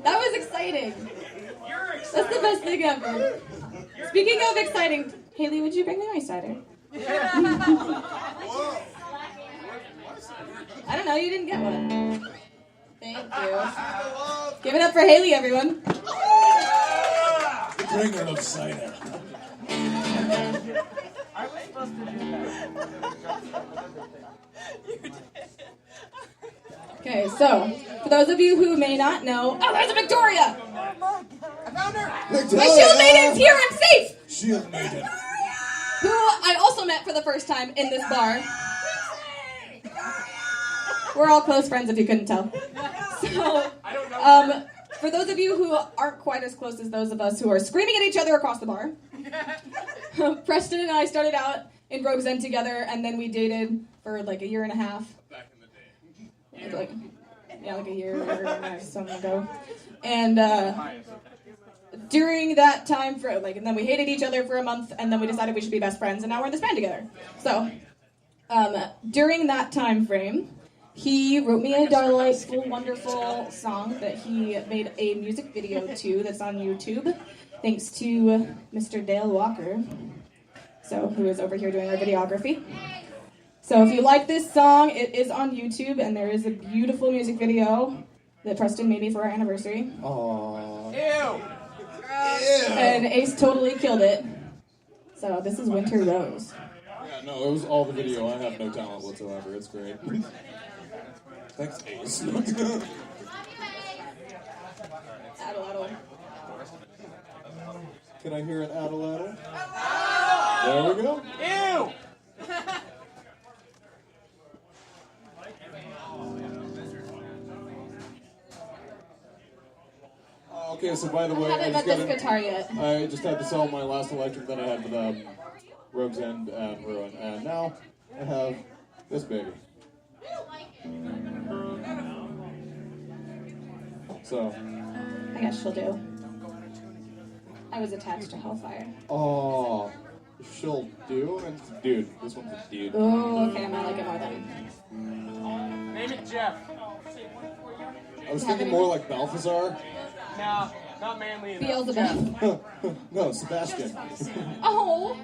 That was exciting. That's the best thing ever. Speaking of exciting, Haley, would you bring me my cider? I don't know, you didn't get one. Thank you. Give it up for Haley, everyone. Bring her of cider. I was supposed to do that. Okay, so, for those of you who may not know, oh, there's a Victoria! I found her! My shield maiden's here, I'm safe! Shield maiden. Who I also met for the first time in this bar. We're all close friends, if you couldn't tell. So, for those of you who aren't quite as close as those of us who are screaming at each other across the bar, Preston and I started out in Rogue's End together, and then we dated for like a year and a half. Back in the day. Like a year or something ago. And during that time, and then we hated each other for a month, and then we decided we should be best friends, and now we're in this band together. So, during that time frame, he wrote me a delightful, wonderful song that he made a music video to that's on YouTube, thanks to Mr. Dale Walker, who is over here doing our videography. So if you like this song, it is on YouTube, and there is a beautiful music video that Preston made me for our anniversary. Aww. Ew! And Ace totally killed it. So this is Winter Rose. Yeah, no, it was all the video. I have no talent whatsoever. It's great. Thanks, Ace. Addle. Can I hear an addle? There we go. Ew! Okay, so by the way, I haven't met this guitar yet. I just had to sell my last electric that I had with Rogue's End and Ruin, and now I have this baby. So. I guess she'll do. I was attached to Hellfire. Oh, she'll do? And dude, this one's a dude. Oh, okay, I might like it more then. Name it Jeff. I was thinking more like Balthazar. No, not manly enough. Beelzebub. No, Sebastian. Oh.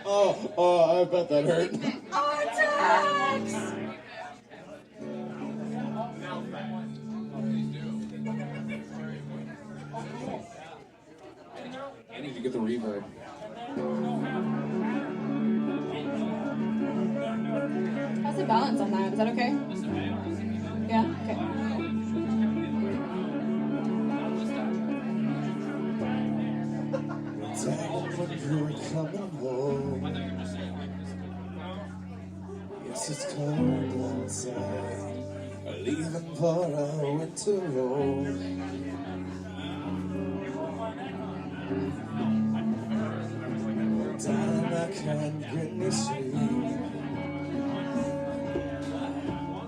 Oh, I bet that hurt. Artax! I need to get the reverb. How's the balance on that? Is that okay? Yeah? Okay. Yes, it's cold outside. Leaving for a winter road. Darling, I can't get any sleep.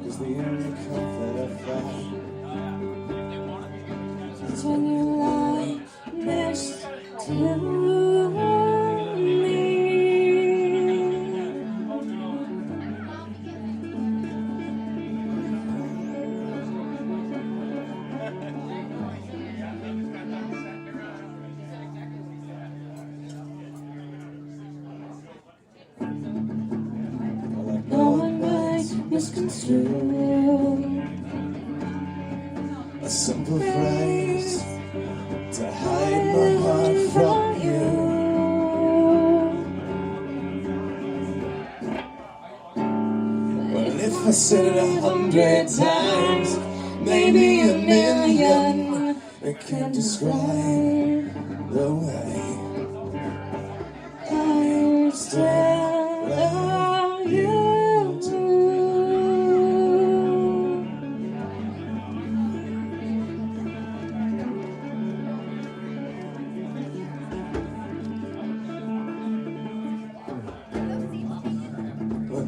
'Cause the only comfort I find is when you lie next to me. No one might misconstrue a simple phrase to hide my heart from you. Well, if I said it 100 times, maybe a million, it can't describe the way I still love you.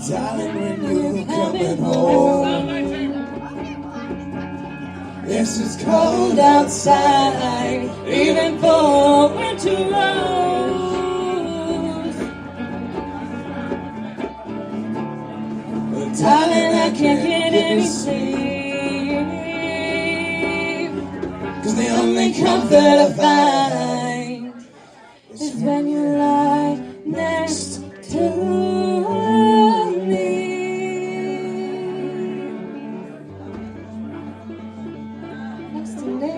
Darling, when you're coming home, yes, it's cold outside, even for winter rose. Darling, I can't get any sleep, 'cause the only comfort I find is when you lie next to me. Next to me.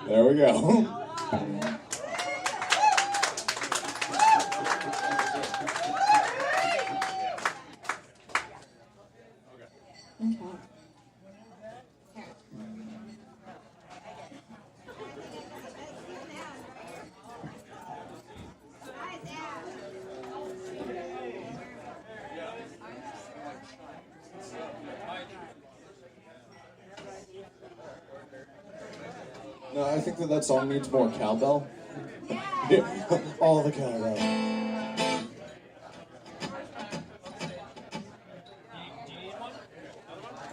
There we go. No, I think that song needs more cowbell. Yeah, all the cowbell.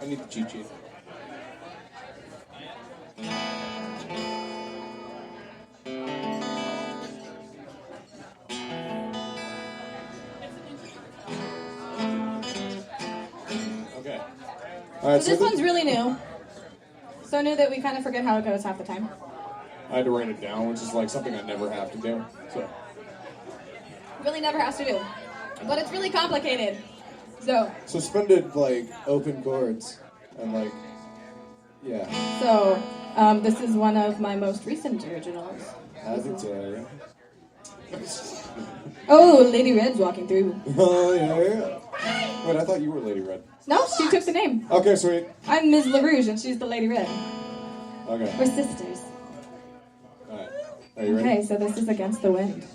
I need the cheat sheet. Okay. All right. So this one's really new. So new that we kind of forget how it goes half the time. I had to write it down, which is like something I never have to do. So. Really never has to do. But it's really complicated. So. Suspended, like, open chords. And, like, yeah. So, this is one of my most recent originals. I think so, yeah. Oh, Lady Red's walking through. Oh, yeah. Wait, I thought you were Lady Red. No, she took the name. Okay, sweet. I'm Ms. LaRouge, and she's the Lady Red. Okay. We're sisters. Alright. Are you ready? Okay, so this is Against the Wind.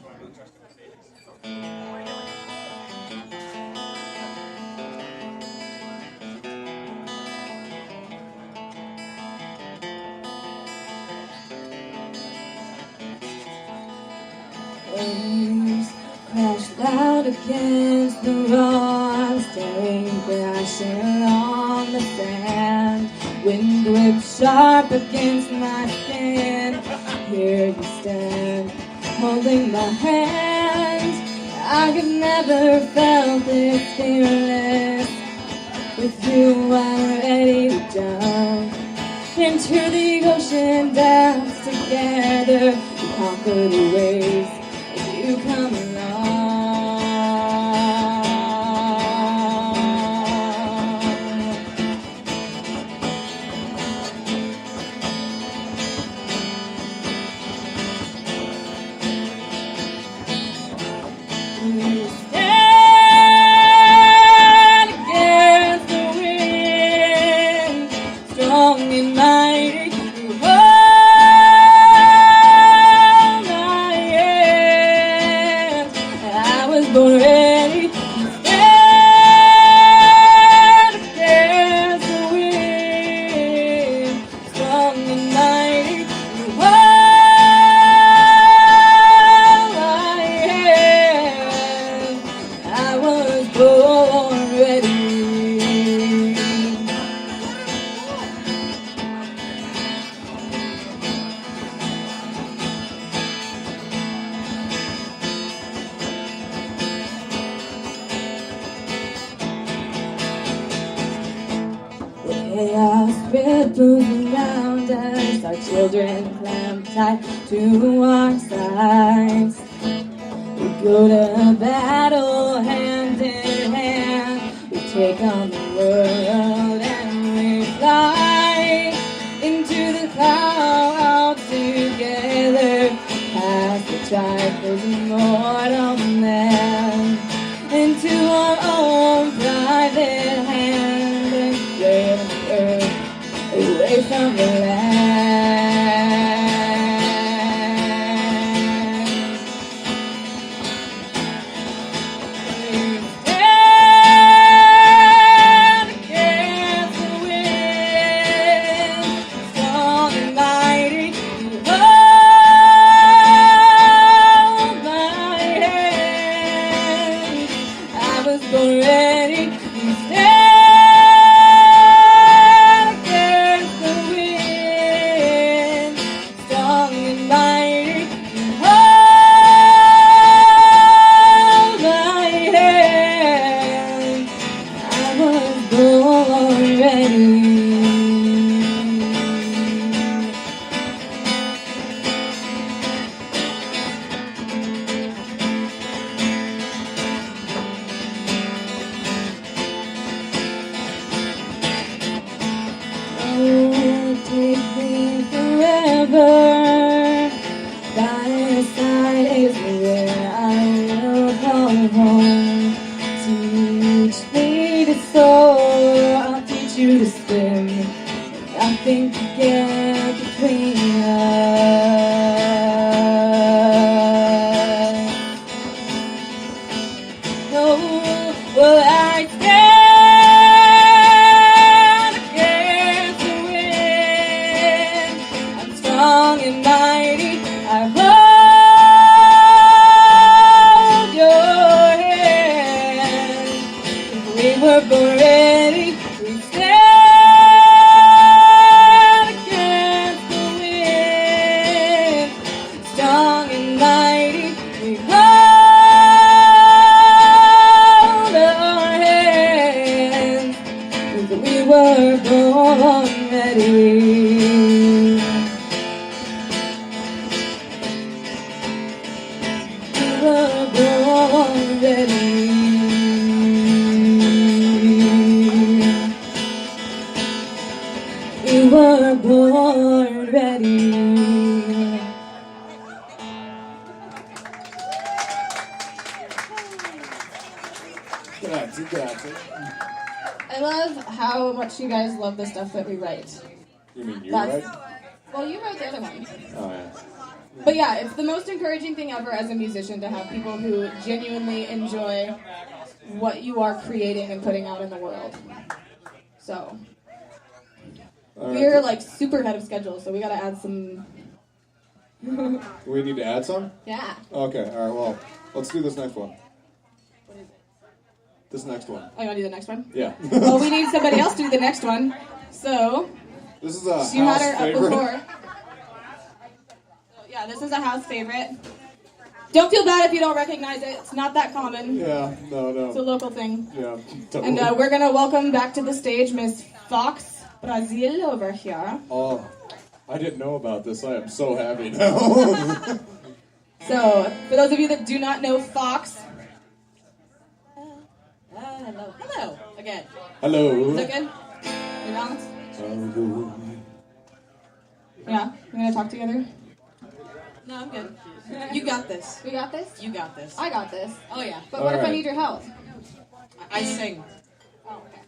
Waves crash loud against the rocks, staring crashing on the sand. Wind whips sharp against my skin. Here you stand, holding my hand. I could never felt this fearless. With you I'm ready to jump into the ocean, dance together. We conquer the waves as you come along. You stand against the wind, strong and mighty. You hold my hand. I was born ready. You stand against the wind, strong and mighty. You hold my hand. I was born ready. Chaos ripples around us, our children clamp tight to our sides. We go to battle hand in hand. We take on the world and we fly into the clouds together. Past the trifles of mortal man, into our own private hand, and spread the earth away from the land. You stand against the wind, strong and mighty. You hold my hand. I was born ready. You stand against the wind, strong and mighty. You hold my hand. I was born ready. Oh, take me forever. By your side is where I will come home. Teach me to soar, I'll teach you to swim. Nothing can get between us. Oh, well, I stand against the wind. I'm strong and mighty. I hold your hand. If we were born ready, we stand against the wind. Strong and mighty, we hold our hands. If we were born ready. We were born ready. We were born ready. Grazie, grazie. I love how much you guys love the stuff that we write. You mean you, That's- right? Well, you wrote the other ones. Oh, yeah. But yeah, it's the most encouraging thing ever as a musician to have people who genuinely enjoy what you are creating and putting out in the world. So, All we're right. like super ahead of schedule, so we gotta add some. We need to add some? Yeah. Okay, all right, well, let's do this next one. This next one. Oh, you wanna do the next one? Yeah. Well, we need somebody else to do the next one. So, This is a house You had her favorite. up before. So, yeah, this is a house favorite. Don't feel bad if you don't recognize it. It's not that common. Yeah, no. It's a local thing. Yeah, totally. And we're going to welcome back to the stage Miss Fox Brazil over here. Oh, I didn't know about this. I am so happy now. So, for those of you that do not know Fox, hello. Hello. Again. Hello. Is that good? You balanced? Yeah? We're going to talk together? No, I'm good. You got this. We got this? You got this. I got this. Oh yeah. But what if I Alright. need your help? I sing.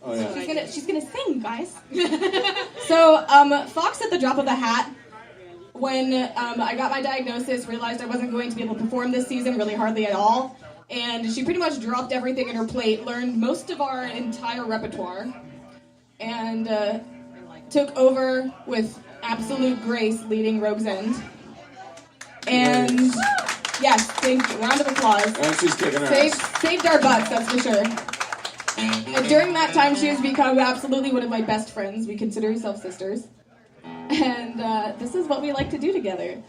Oh, yeah. She's gonna sing, guys. So, Fox at the drop of a hat, when I got my diagnosis, realized I wasn't going to be able to perform this season really hardly at all. And she pretty much dropped everything in her plate, learned most of our entire repertoire, and took over with absolute grace leading Rogue's End. And yes, thank you. Round of applause. And she's kicking her ass. Saved our butts, that's for sure. And during that time, she has become absolutely one of my best friends. We consider ourselves sisters. And this is what we like to do together.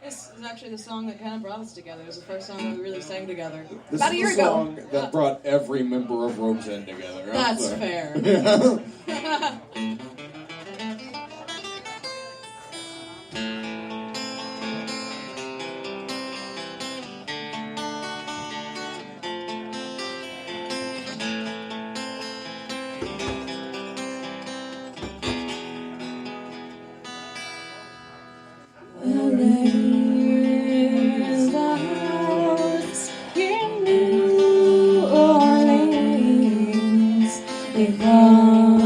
This is actually the song that kind of brought us together. It was the first song that we really sang together. This About a is year the ago. song that brought every member of Rogue's End together. I'm That's sorry. fair. Yeah. There's a house in New Orleans. They call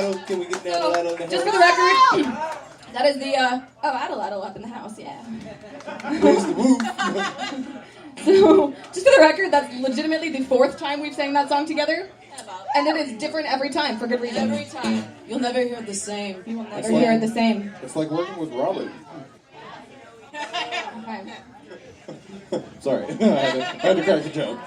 Adel? Can we get an Adel in the Just for house? the record, that is the, Adel up in the house, yeah. Raise the roof. So, just for the record, that's legitimately the 4th time we've sang that song together. And it is different every time, for good reason. Every time. You'll never hear it the same. You will never hear it the same. It's like working with Robert. Okay. Sorry, I had to crack a joke.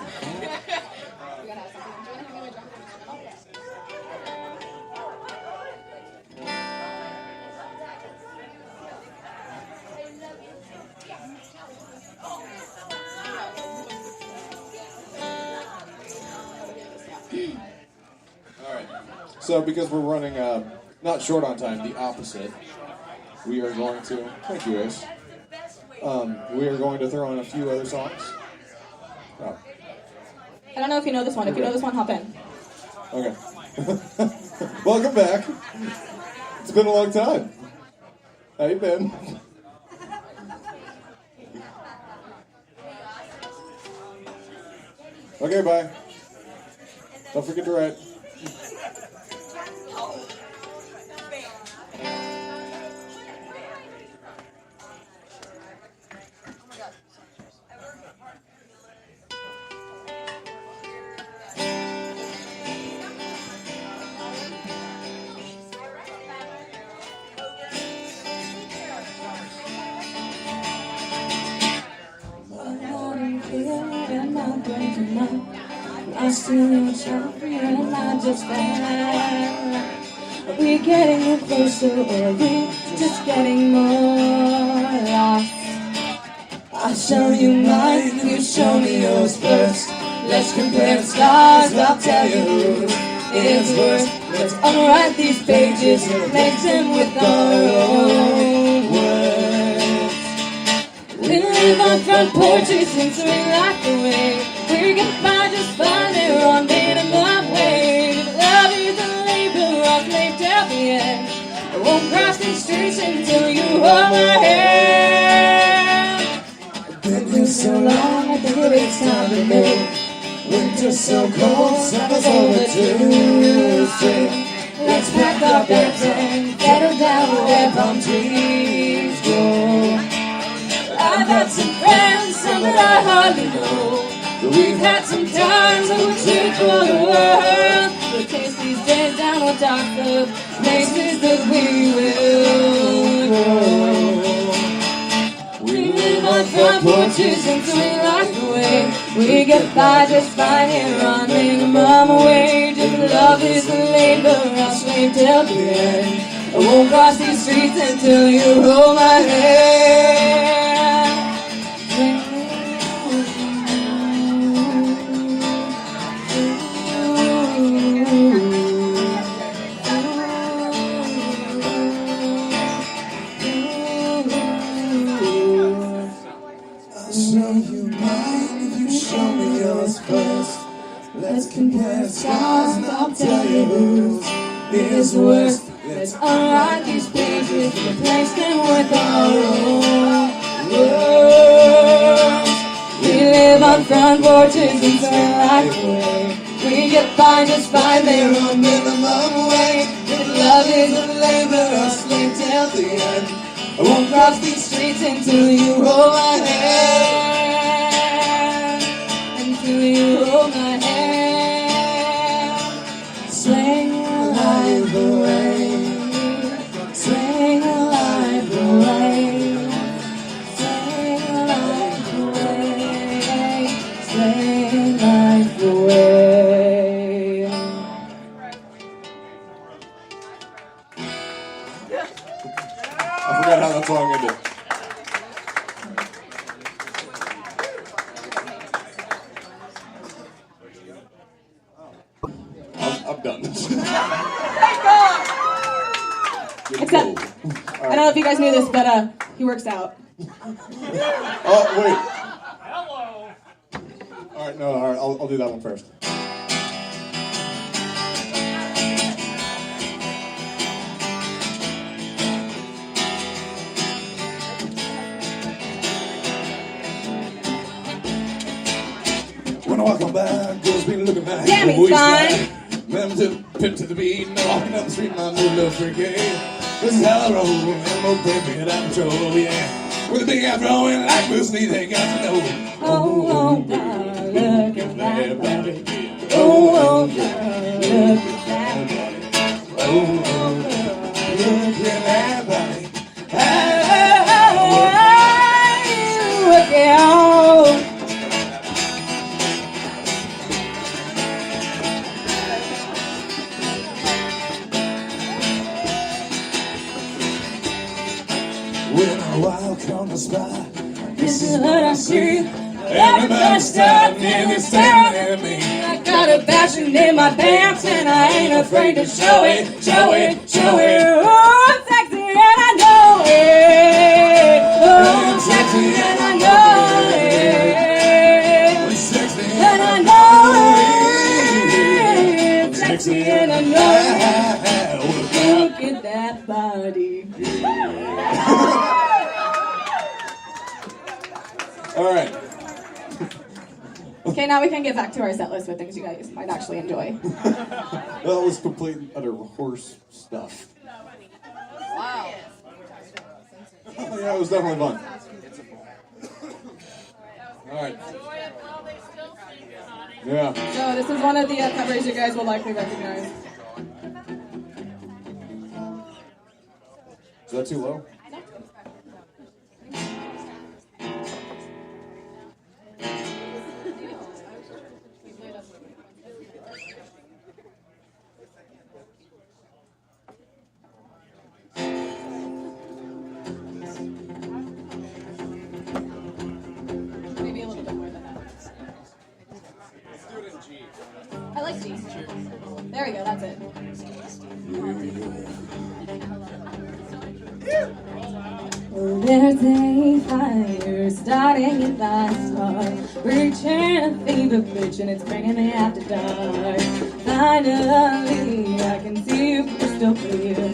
Alright, so because we're running not short on time, the opposite, we are going to, thank you Ace, we are going to throw in a few other songs. Oh. I don't know if you know this one. If you know this one, hop in. Okay. Welcome back. It's been a long time. How you been? Okay, bye. Don't forget to write. I still your champion, I just fine. Are we getting closer or are we just getting more lost? I'll show you mine, you show me yours first. Let's compare the stars, I'll tell you who is worse. Let's unwrite these pages and replace them with our own words. We live on front porches and swing like the wind. We get by just fine, they're on minimum wage. Love is a labor, I'll slave till the end. I won't cross these streets until you hold my hand. Been here so long, I think it's time to move. Winter's so cold, summer's overdue. Let's pack our bags and settle down where palm trees grow. I've had some friends, some that I hardly know. But we've had some times that we're too for the world. We'll taste these days down on top of places that we will go. We live on front porches and swing like the way. We get by just fine here on minimum wage. If love is a labor, I'll slave till the end. I won't cross these streets until you hold my hand. Let's compare stars and I'll tell you who is worst. Let's unwrite these pages and replace them with our own words. We live on front porches and swing like the way. We get by just fine, they're on minimum wage. If love is a labor, I'll slave till the end. I won't cross these streets until you hold my hand. Until you hold my hand. Swing life away, swing life away, swing life away, swing life away. I forgot how that song ended. I'm done. Except, I don't know if you guys knew this, but he works out. Oh, wait. Hello. All right, no, all right, I'll do that one first. When I walk on by, girls be looking back. Damn, he's fine. Them too. pimp to the beat, walking down the street, my new little freaky. This is how I roll, and no baby, and I'm control, yeah. With a big afro and like Bruce Lee, they got to know. Oh, God, look at that body. Oh, God, look at that body. Oh, God, look at that body. Look out. When I walk on the spot, This is what I see. everybody's stopping and they're staring at me. I got a passion in my pants and I ain't afraid to show it, show it, show it. Oh, I'm sexy and I know it. Oh, I'm sexy and I know it. Sexy And I know it. Sexy and I know it. Look at that body. All right. Okay, now we can get back to our set list with things you guys might actually enjoy. That was complete and utter horse stuff. Wow. Yeah, it was definitely fun. All right. Yeah. So this is one of the covers you guys will likely recognize. Is that too low? Maybe a little bit more than that. I like G. There we go, that's it. There's a fire starting in my heart, reaching a fever pitch and it's bringing me after dark. Finally, I can see you crystal clear.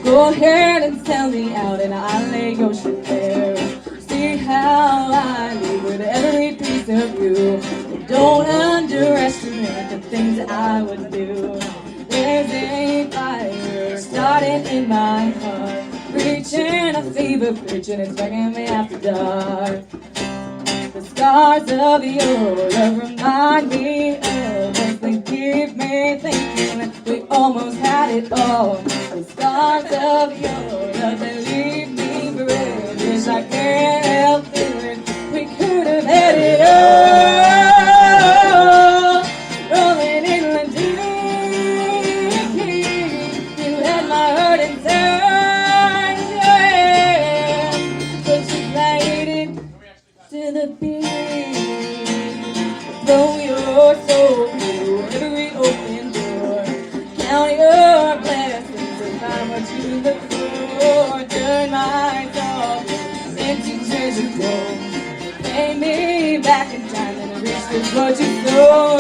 Go ahead and sell me out and I'll lay your shit there. See how I live with every piece of you. But don't underestimate the things I would do. There's a fire starting in my heart, reaching a fever pitch and it's bringing me after dark. The scars of your love remind me of us. They keep me thinking we almost had it all. The scars of your love, they leave me breathless. I can't help feeling we could have had it all. Rolling in the deep, you had my heart inside your hand, but you played it to the beat. Throw your soul through every open door. Count your blessings and find what you look for. Turn my thoughts into treasure gold. Pay me back in time and reach with what you stole.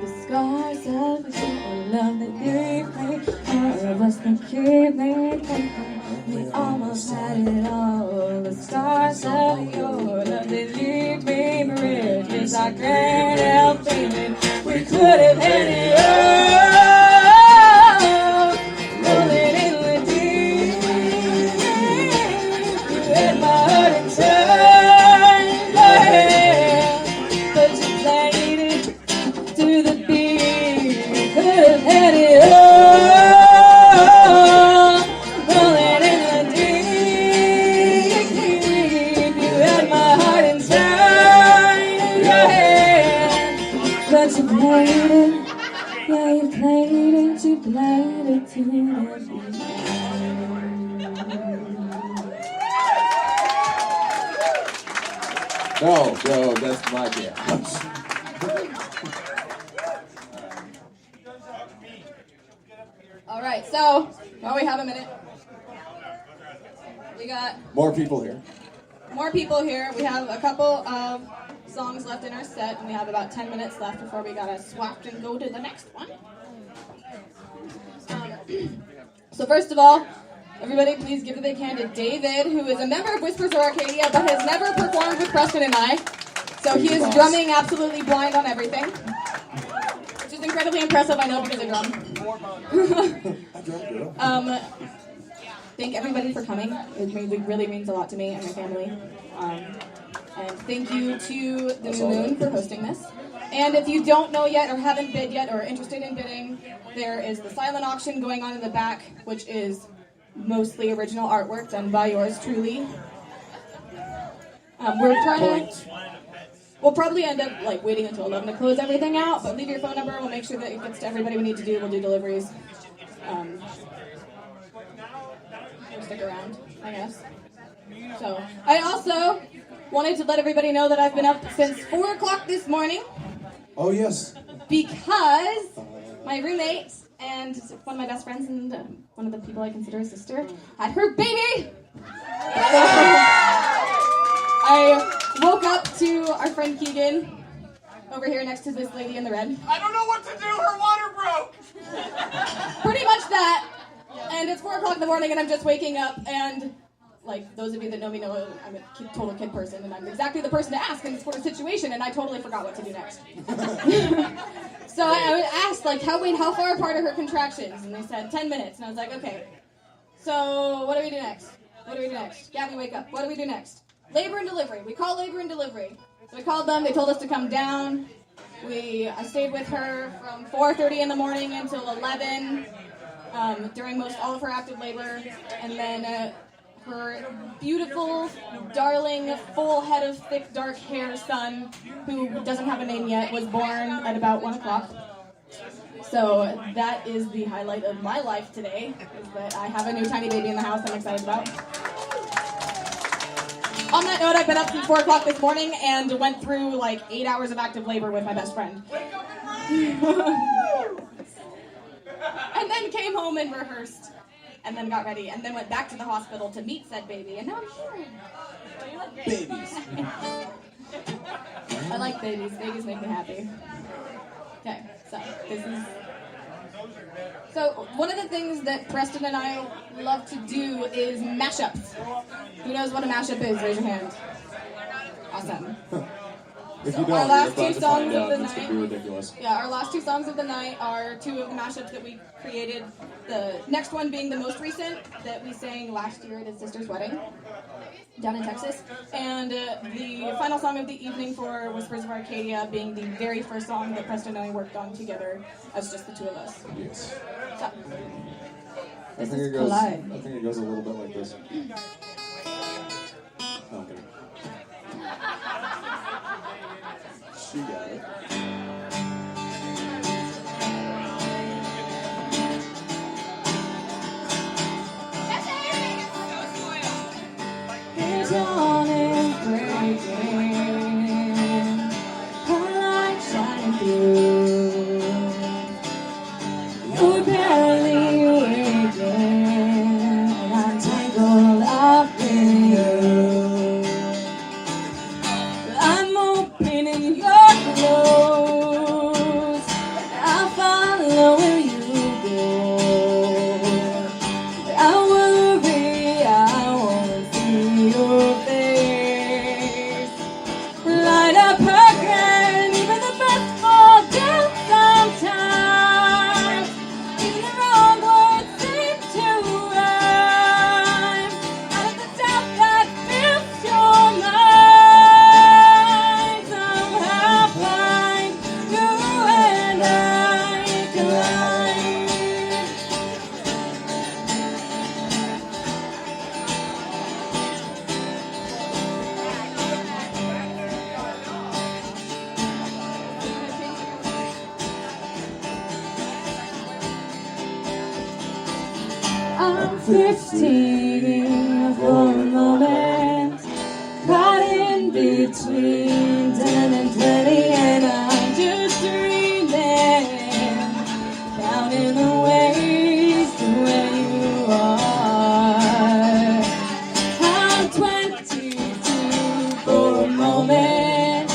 The scars of your love that leave me, all of us that keep me thinking we almost had it all. The scars of your love that leave me breathless. I can't help feeling we could have had it all. Rolling in the deep, you had my heart inside your hand, but you played it to the beat. We could have had it all. Rolling in the deep, you had my heart inside your hand, but you played it. Yeah, you played it. You played it to the beat. No, that's my jam. All right, so while we have a minute, we got More people here. more people here. We have a couple of songs left in our set, and we have about 10 minutes left before we gotta swap and go to the next one. So first of all, everybody please give a big hand to David, who is a member of Whispers of Arcadia, but has never performed with Preston and I. So he is drumming absolutely blind on everything, which is incredibly impressive, I know, because I drum. Thank everybody for coming. It really means a lot to me and my family. And thank you to the New Moon for hosting this. And if you don't know yet, or haven't bid yet, or are interested in bidding, there is the silent auction going on in the back, which is mostly original artwork done by yours truly. We're trying to... We'll probably end up waiting until 11 to close everything out, but leave your phone number. We'll make sure that it gets to everybody we need to do. We'll do deliveries. Stick around, I guess. So, I also wanted to let everybody know that I've been up since 4 o'clock this morning. Oh, yes. Because my roommate and one of my best friends and one of the people I consider a sister had her baby. I woke up to our friend Keegan over here next to this lady in the red. I don't know what to do. Her water broke. Pretty much that. And it's 4 o'clock in the morning and I'm just waking up and those of you that know me know I'm a total kid person and I'm exactly the person to ask in this sort of situation and I totally forgot what to do next. So I asked how far apart are her contractions? And they said 10 minutes. And I was like, okay, so what do we do next? Gabbi, wake up. What do we do next? Labor and delivery. We call labor and delivery. So we called them. They told us to come down. I stayed with her from 4:30 in the morning until 11 during most all of her active labor. And then her beautiful, darling, full head of thick, dark hair son, who doesn't have a name yet, was born at about 1 o'clock. So that is the highlight of my life today, is that I have a new tiny baby in the house I'm excited about. On that note, I've been up since 4 o'clock this morning and went through 8 hours of active labor with my best friend. And then came home and rehearsed. And then got ready, and then went back to the hospital to meet said baby, and now I'm here. Babies. I like babies. Babies make me happy. Okay, so one of the things that Preston and I love to do is mashups. Who knows what a mashup is? Raise your hand. Awesome. If So you don't, our last you're about two to songs find of out. the This could be night. ridiculous. Yeah, our last two songs of the night are two of the mashups that we created. The next one being the most recent that we sang last year at his sister's wedding down in Texas. And the final song of the evening for Whispers of Arcadia being the very first song that Preston and I worked on together as just the two of us. Yes. So, I think it goes a little bit like this. Okay. She got it. The dawn is breaking, her light shining through. You're barely waking, and I'm tangled up in you. I'm opening your clothes, I'll follow where you go. I worry I won't see your face. Light up again, even the best fall down sometimes. Even the wrong words seem to rhyme. Out of the doubt that fills your mind, somehow find you and I collide. I'm 15 for a moment, caught in between 10 and 20, and I'm just dreaming, counting the ways to where you are. I'm 22 for a moment,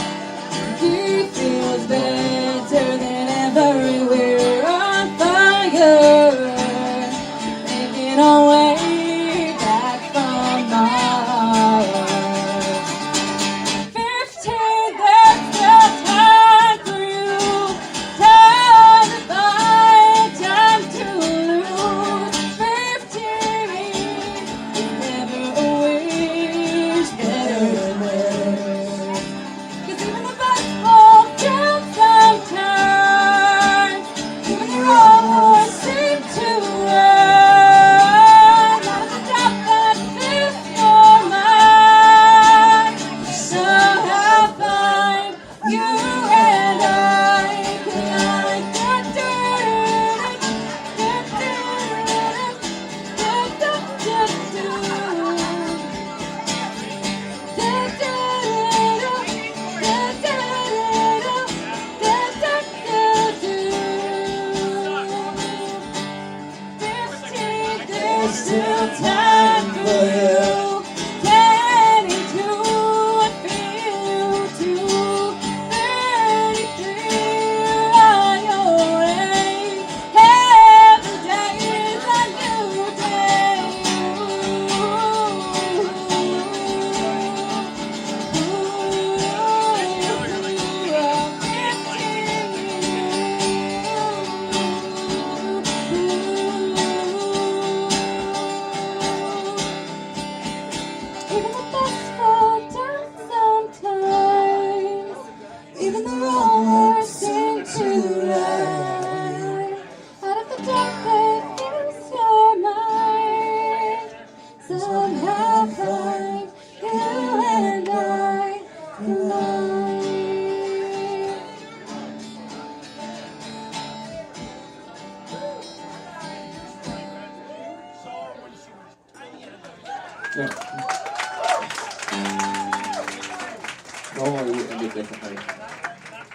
it differently.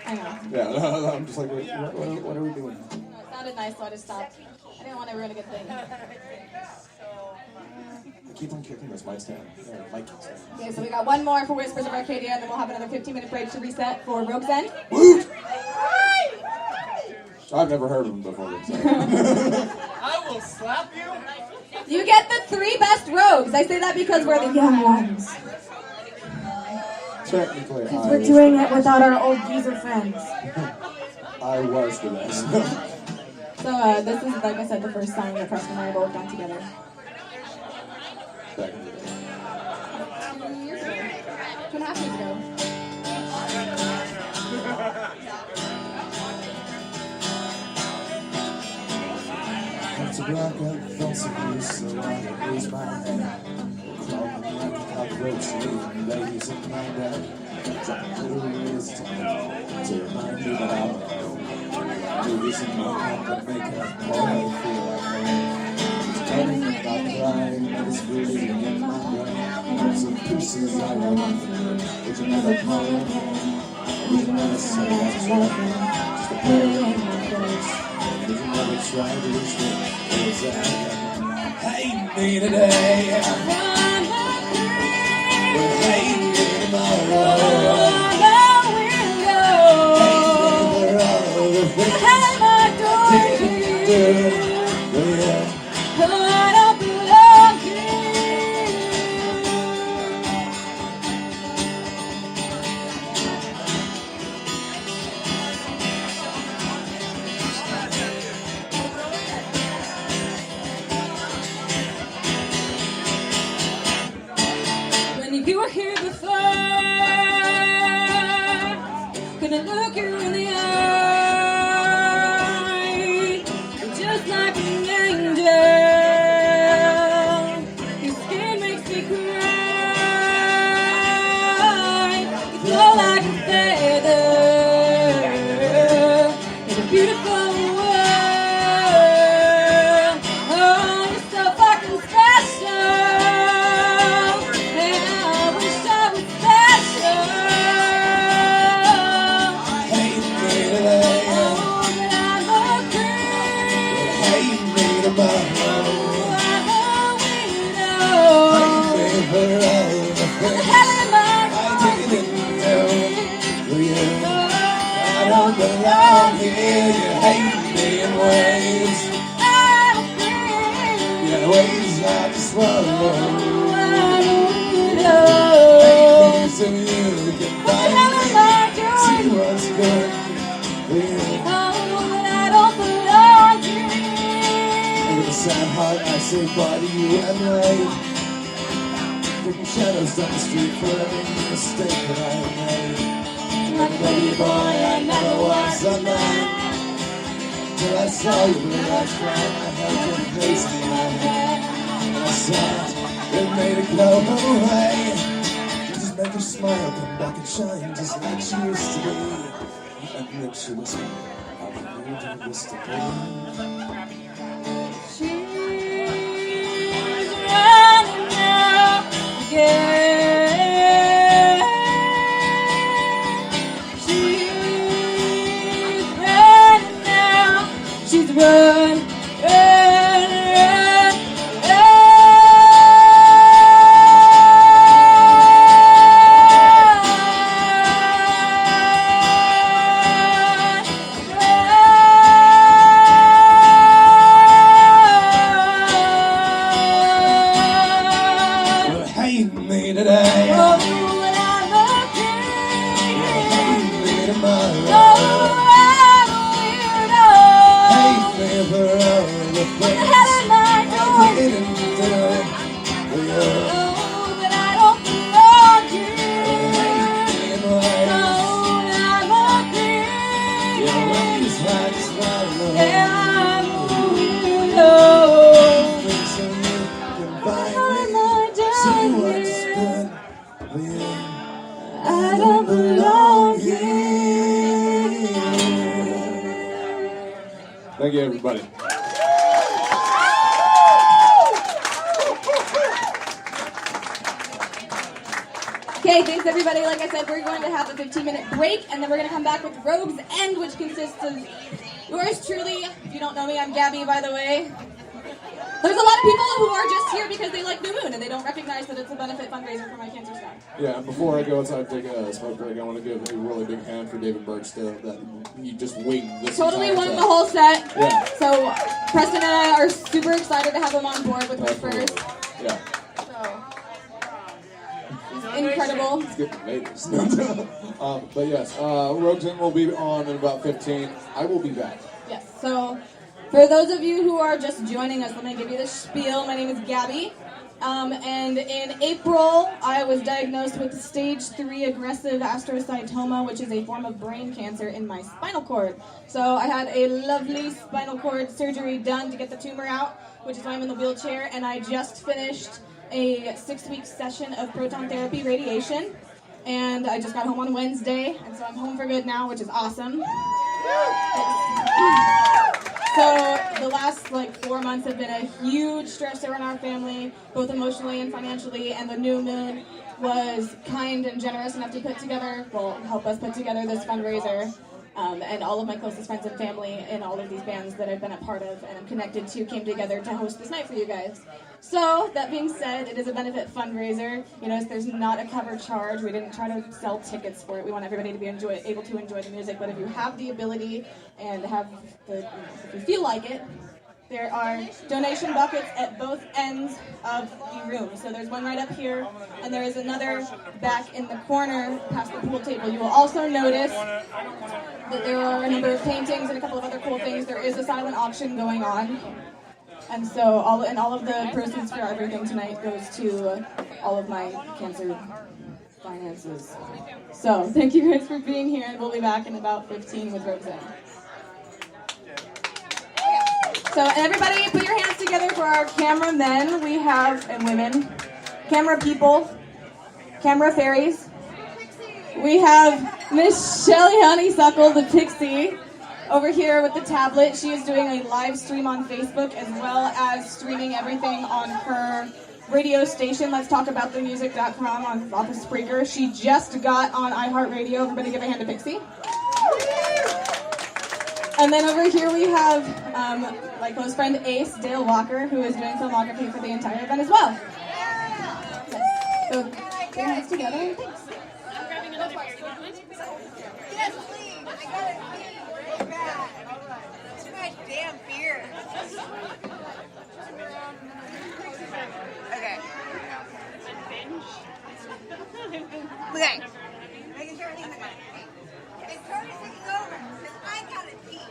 I know. Yeah, I'm just like, what are we doing? No, it sounded nice, so I just stopped. I didn't want to ruin a good thing. I keep on kicking this mic stand. Okay, so we got one more for Whispers of Arcadia, and then we'll have another 15-minute break to reset for Rogue's End. Woot! I've never heard of them before. So. I will slap you. You get the 3 best rogues. I say that because we're the young ones. Technically, We're doing it without our old geezer friends. I was the best. So this is, like I said, the first time that Preston and I worked on together. Back in the day. 2 years ago. 2.5 years ago. It's a blackout, felt so loose, so I lose my hand. Crawling like a cockroach, leaving ladies in my bed. Trying to use time to remind me that I'm alone. Movies in my head that make up all I feel like home. It's running about crying, but it's breathing in my brain. There's some pieces I want through, would you never call it home? Would you never say that's right? Just a prayer in my face. Would you never try to reach me? Hate me today. Hate me tomorrow. You were here before, couldn't look you in the eye, just like an angel. Your skin makes me cry. You glow like a feather in a beautiful world. Oh, you're so fucking special. Belong here, you hate me in ways. Yeah, ways hard to swallow. Hate me so you can find me. See what's good for you. With a sad heart, I say bye to you and life. Taking shadows down the street for every mistake that I made. Like a baby boy, I never was a man. Till I saw you the last time I held your face in my hand. And I said, it made it go away. You just make her smile, come back and shine just like she used to be. And then she whispered, I'll be here to this to be. She's running now again. She's run, run, run, You hate me today. oh, but I'm okay. You hate me tomorrow. Oh, I'm a weirdo. Hate me for all the What the things hell am I I doing? didn't do for you. Oh, but I don't belong here. Hate me in ways. Oh, I'm okay. Your ways hard to swallow. Yeah, I'm a weirdo. Think so you can find What am me. I See doing what's here? good for you. I don't belong here. Thank you, everybody. Okay, Okay, thanks everybody. Like I said, we're going to have a 15-minute break, and then we're going to come back with Rogue's End, which consists of yours truly. If you don't know me, I'm Gabby, by the way. There's a lot of people who are just here because they like New Moon, and they don't recognize that it's a benefit fundraiser for my cancer stuff. Yeah, and before I go outside and take a smoke break, I want to give a really big hand for David Birch that he just winged this Totally entire won set. the whole set. Yeah. So Preston and I are super excited to have him on board with Whispers. Yeah. So he's incredible. Let's get the ladies. But yes, Rogue's End will be on in about 15. I will be back. Yes, so for those of you who are just joining us, let me give you the spiel. My name is Gabby. And in April, I was diagnosed with stage 3 aggressive astrocytoma, which is a form of brain cancer in my spinal cord. So I had a lovely spinal cord surgery done to get the tumor out, which is why I'm in the wheelchair, and I just finished a 6-week session of proton therapy radiation, and I just got home on Wednesday, and so I'm home for good now, which is awesome. So the last 4 months have been a huge stressor in our family, both emotionally and financially, and the New Moon was kind and generous enough to help us put together this fundraiser. And all of my closest friends and family in all of these bands that I've been a part of and I'm connected to came together to host this night for you guys. So, that being said, it is a benefit fundraiser. You know, there's not a cover charge. We didn't try to sell tickets for it. We want everybody to be able to enjoy the music. But if you have the ability and if you feel like it, there are donation buckets at both ends of the room. So there's one right up here, and there is another back in the corner past the pool table. You will also notice that there are a number of paintings and a couple of other cool things. There is a silent auction going on. And so all of the proceeds for everything tonight goes to all of my cancer finances. So thank you guys for being here, and we'll be back in about 15 with Roseanne. So everybody put your hands together for our cameramen and women, camera people, camera fairies. We have Miss Shelly Honeysuckle, the pixie, over here with the tablet. She is doing a live stream on Facebook as well as streaming everything on her radio station, Let's Talk About the Music.com off of Spreaker. She just got on iHeartRadio. Everybody give a hand to Pixie. And then over here we have my close friend Ace, Dale Walker, who is doing filmography for the entire event as well. Yes. So put your hands together. Thanks. I'm grabbing another beer. You want one? Yes, please. I got it really bad. Too much damn beer. Okay. Okay. Making sure everything's okay. It started taking over because I got a pee.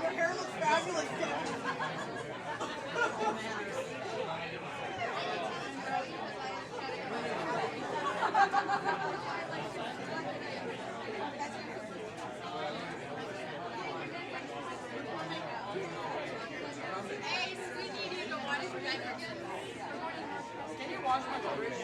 Your hair looks fabulous. Can you wash my garbage?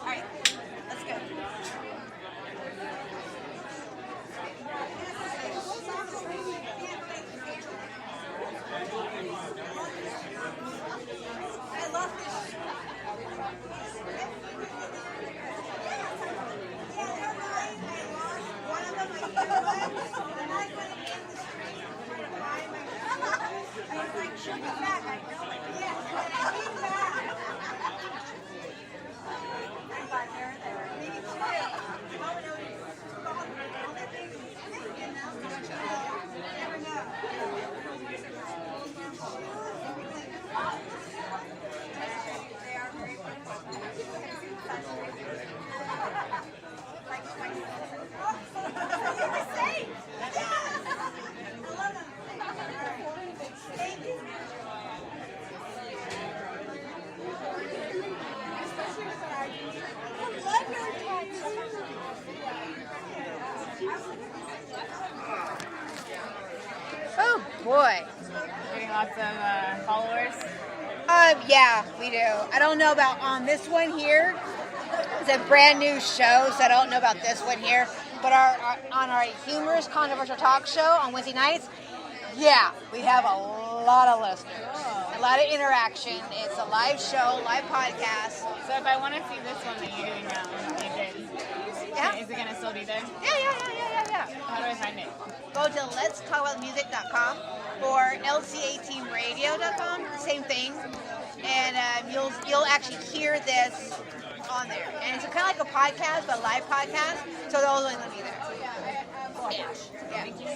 All right, let's go. Oh boy. Getting lots of followers. Yeah, we do. I don't know about on this one here. It's a brand new show, so I don't know about this one here. But on our humorous, controversial talk show on Wednesday nights, yeah, we have a lot of listeners, a lot of interaction. It's a live show, live podcast. So if I want to see this one that you're doing now, you did. Yeah. Is it going to still be there? Yeah. How do I find it? Go to letstalkaboutmusic.com or ltatmradio.com, same thing, and you'll actually hear this on there. And it's kind of like a podcast, but a live podcast, so those will be there. Yeah.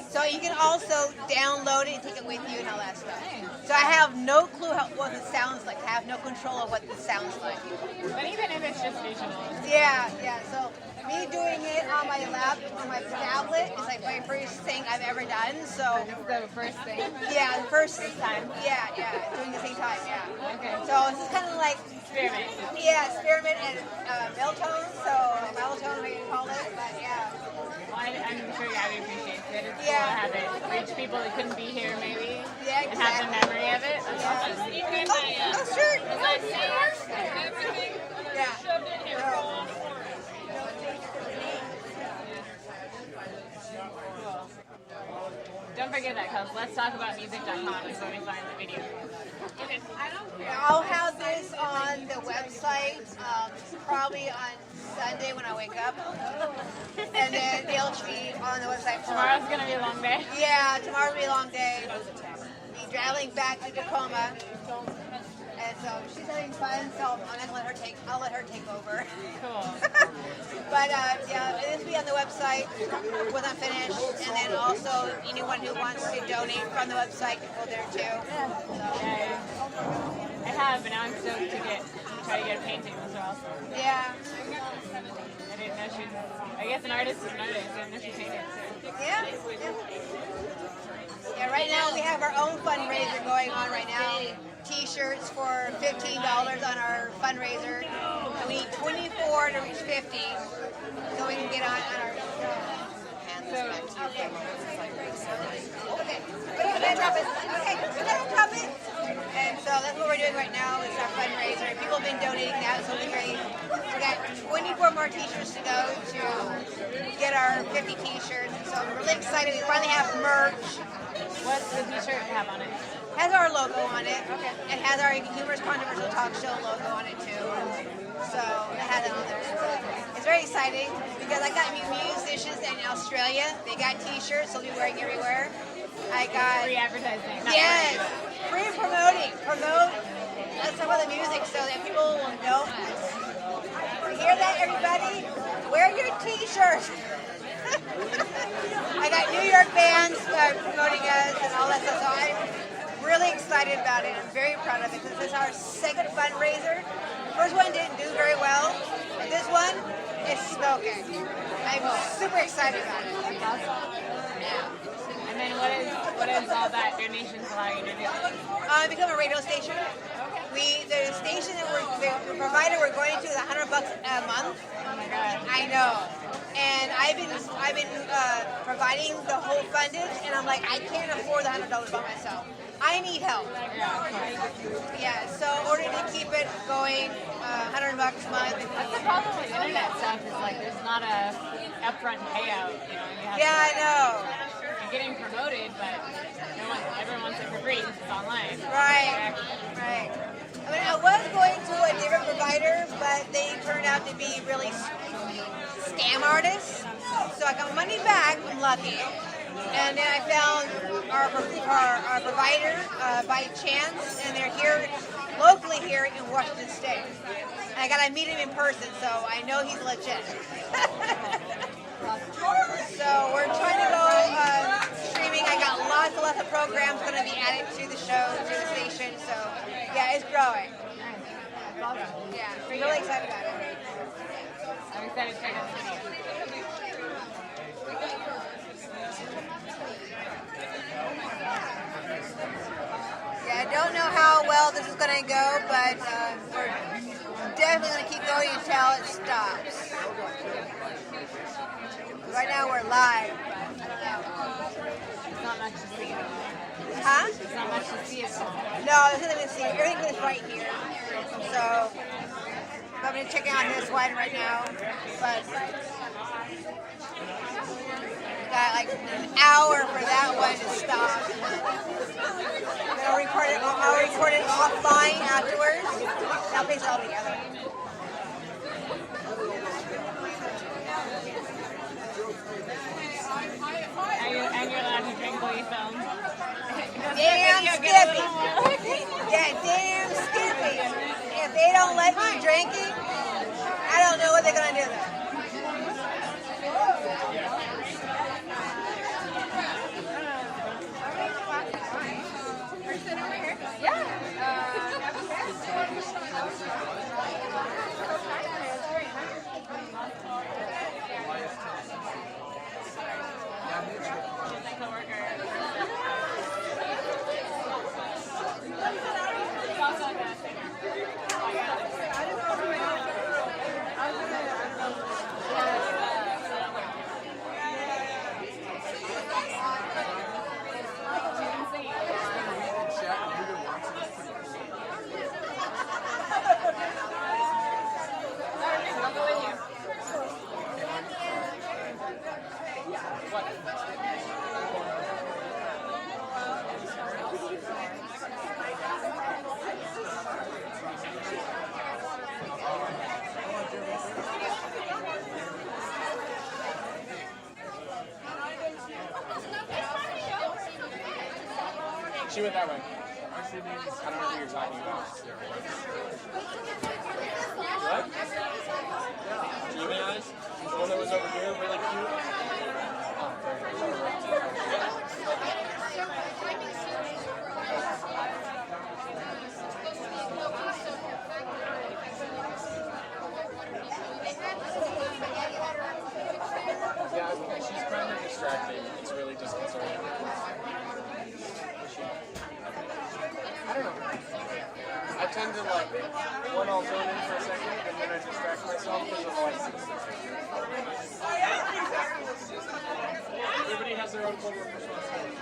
So you can also download it and take it with you and all that stuff. So I have no clue what it sounds like. I have no control of what this sounds like. But even if it's just visual. Yeah. So me doing it on my on my tablet is like my first thing I've ever done. So the first thing. Yeah, the first time. Yeah, doing the same time. Yeah. Okay. So this is kind of like experiment. Yeah, experiment and meltone. So meltone, what you call it, but yeah. Well, I'm sure Gabby appreciates it. It's Yeah. cool to have it reach people that couldn't be here, maybe. Yeah, And have the memory of it. That's awesome. Oh, sure. Everything Yeah. shoved in here. Don't forget that, because letstalkaboutmusic.com is where we find the video. Okay. I'll have this on the website probably on Sunday when I wake up. And then it'll be on the website for Tomorrow's going to be a long day. Yeah, tomorrow will be a long day. Be traveling back to Tacoma. And so she's having fun, so I'll let her take over. Cool. But yeah, this will be on the website when I'm finished, and then also anyone who wants to donate from the website can go there too. Yeah, I have, but now I'm stoked to try to get a painting as well. Yeah. I didn't know she was, I guess an artist is an artist. I didn't know she painted too. Yeah. Yeah, right now we have our own fundraiser going on right now. T-shirts for $15 on our fundraiser. And we need 24 to reach 50 so we can get on our Okay. Drop it. And so that's what we're doing right now is our fundraiser. People have been donating that, so we're great. We got 24 more T-shirts to go to get our 50 T-shirts. So I'm really excited. We finally have merch. What's the T-shirt have on it? Has our logo on it. Okay. It has our humorous controversial talk show logo on it too. So it has it on there. It's very exciting because I got musicians in Australia. They got T-shirts, so they'll be wearing everywhere. I got free advertising. Yes, free promoting. Let's talk about the music so that people will know us. You hear that, everybody? Wear your T-shirts. I got New York bands promoting us and all that stuff. So I'm really excited about it. I'm very proud of it because this is our second fundraiser. The first one didn't do very well, but this one is smoking. I'm super excited about it. Yeah. And then what is all that donations allow you to do? Become a radio station. The station that the provider we're going to is $100 a month. Oh my God. I know. And I've been providing the whole fundage, and I'm like, I can't afford the $100 by myself. I need help. Yeah. So in order to keep it going, $100 a month. That's the problem with internet stuff. Is like there's not a upfront payout. You know, you have I know. You're getting promoted, but everyone wants it for free because it's online. Right. I mean, I was going to a different provider, but they turned out to be really scam artists. So I got money back. I'm lucky. And then I found our provider by chance, and they're here, locally here in Washington State. And I got to meet him in person, so I know he's legit. So we're trying to go streaming. I got lots of programs going to be added to the show, to the station. So yeah, it's growing. Yeah, really excited about it. I'm excited to check out the video. Yeah, I don't know how well this is going to go, but we're definitely going to keep going until it stops. Right now we're live. It's not much to see. Huh? It's not much to see. No, there's nothing to see. Everything is right here. So I'm going to check out this one right now. But got like an hour for that one to stop. Then I'll record it offline afterwards. I'll piece it all together. And you're allowed to drink while you film. Damn Skippy. Yeah, damn Skippy. If they don't let me drinking, I don't know what they're going to do then. She went that way. I don't know what you're talking about. What? Demon Eyes? The one that was over here, really cute? Yeah, she's kind of distracting. It's really disconcerting. I don't know. I tend to like, one, I'll zone in for a second, and then I distract myself because of the license. Everybody has their own level of responsibility.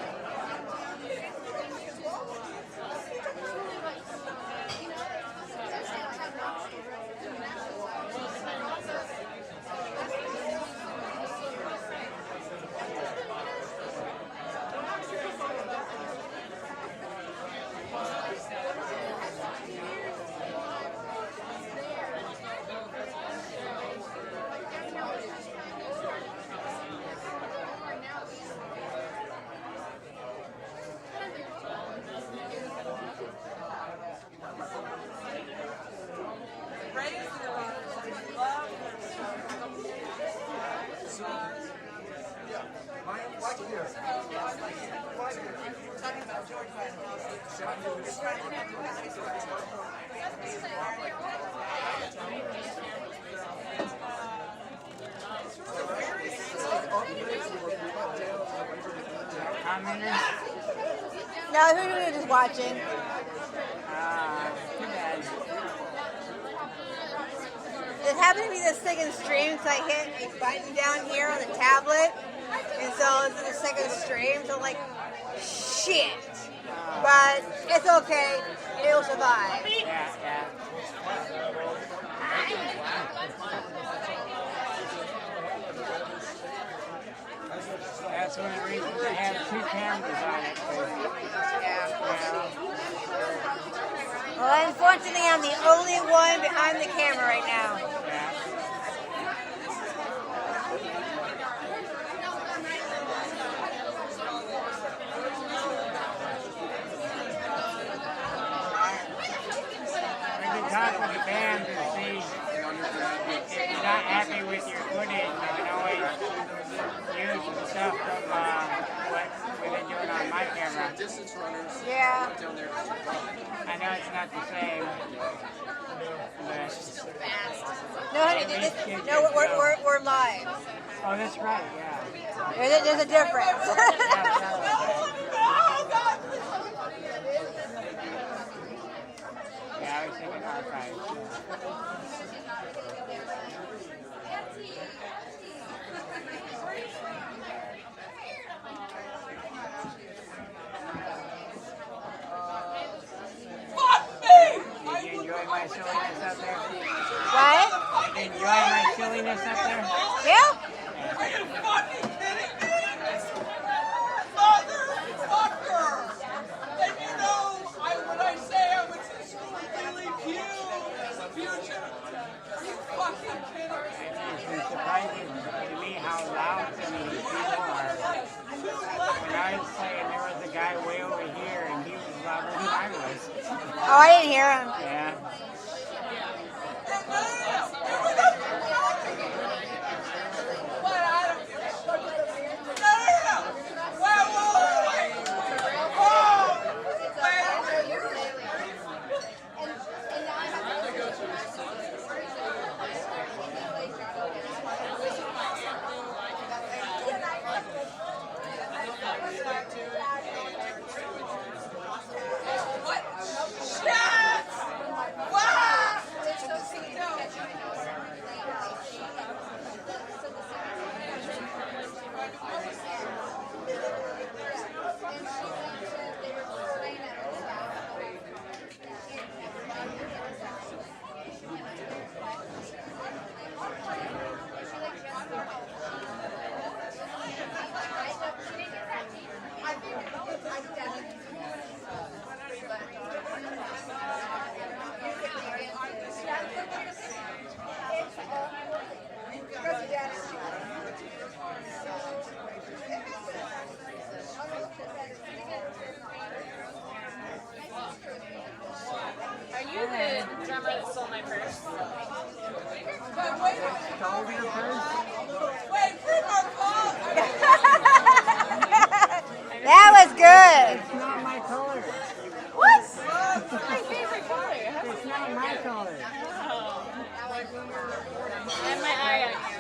No, we're just watching. Too bad. It happened to be the second stream, so I hit a button down here on the tablet, and so it's the second stream, so I'm like, shit. But it's okay, it'll survive. Yeah. That's one of the reasons I have two cameras on it. Well, unfortunately, I'm the only one behind the camera right now. distance runners. Yeah. Went down there. I know it's not the same. No, honey, no, we're live. Oh, that's right, yeah. There's a difference. Yeah, I was thinking archives. Did you enjoy my silliness up there? What? Did you enjoy my silliness up there? Yeah? Are you fucking kidding me? Motherfucker! And you know, when I say I went to school with Billy Future, are you fucking kidding me? It's surprising to me how loud some of these people are. When I was playing, there was a guy way over here, and he was louder than I was. Oh, I didn't hear him. Yeah. Are you the drummer that stole my purse? That was good. It's not my color. What? It's my favorite color. It's not my color. Oh. I have my eye on you.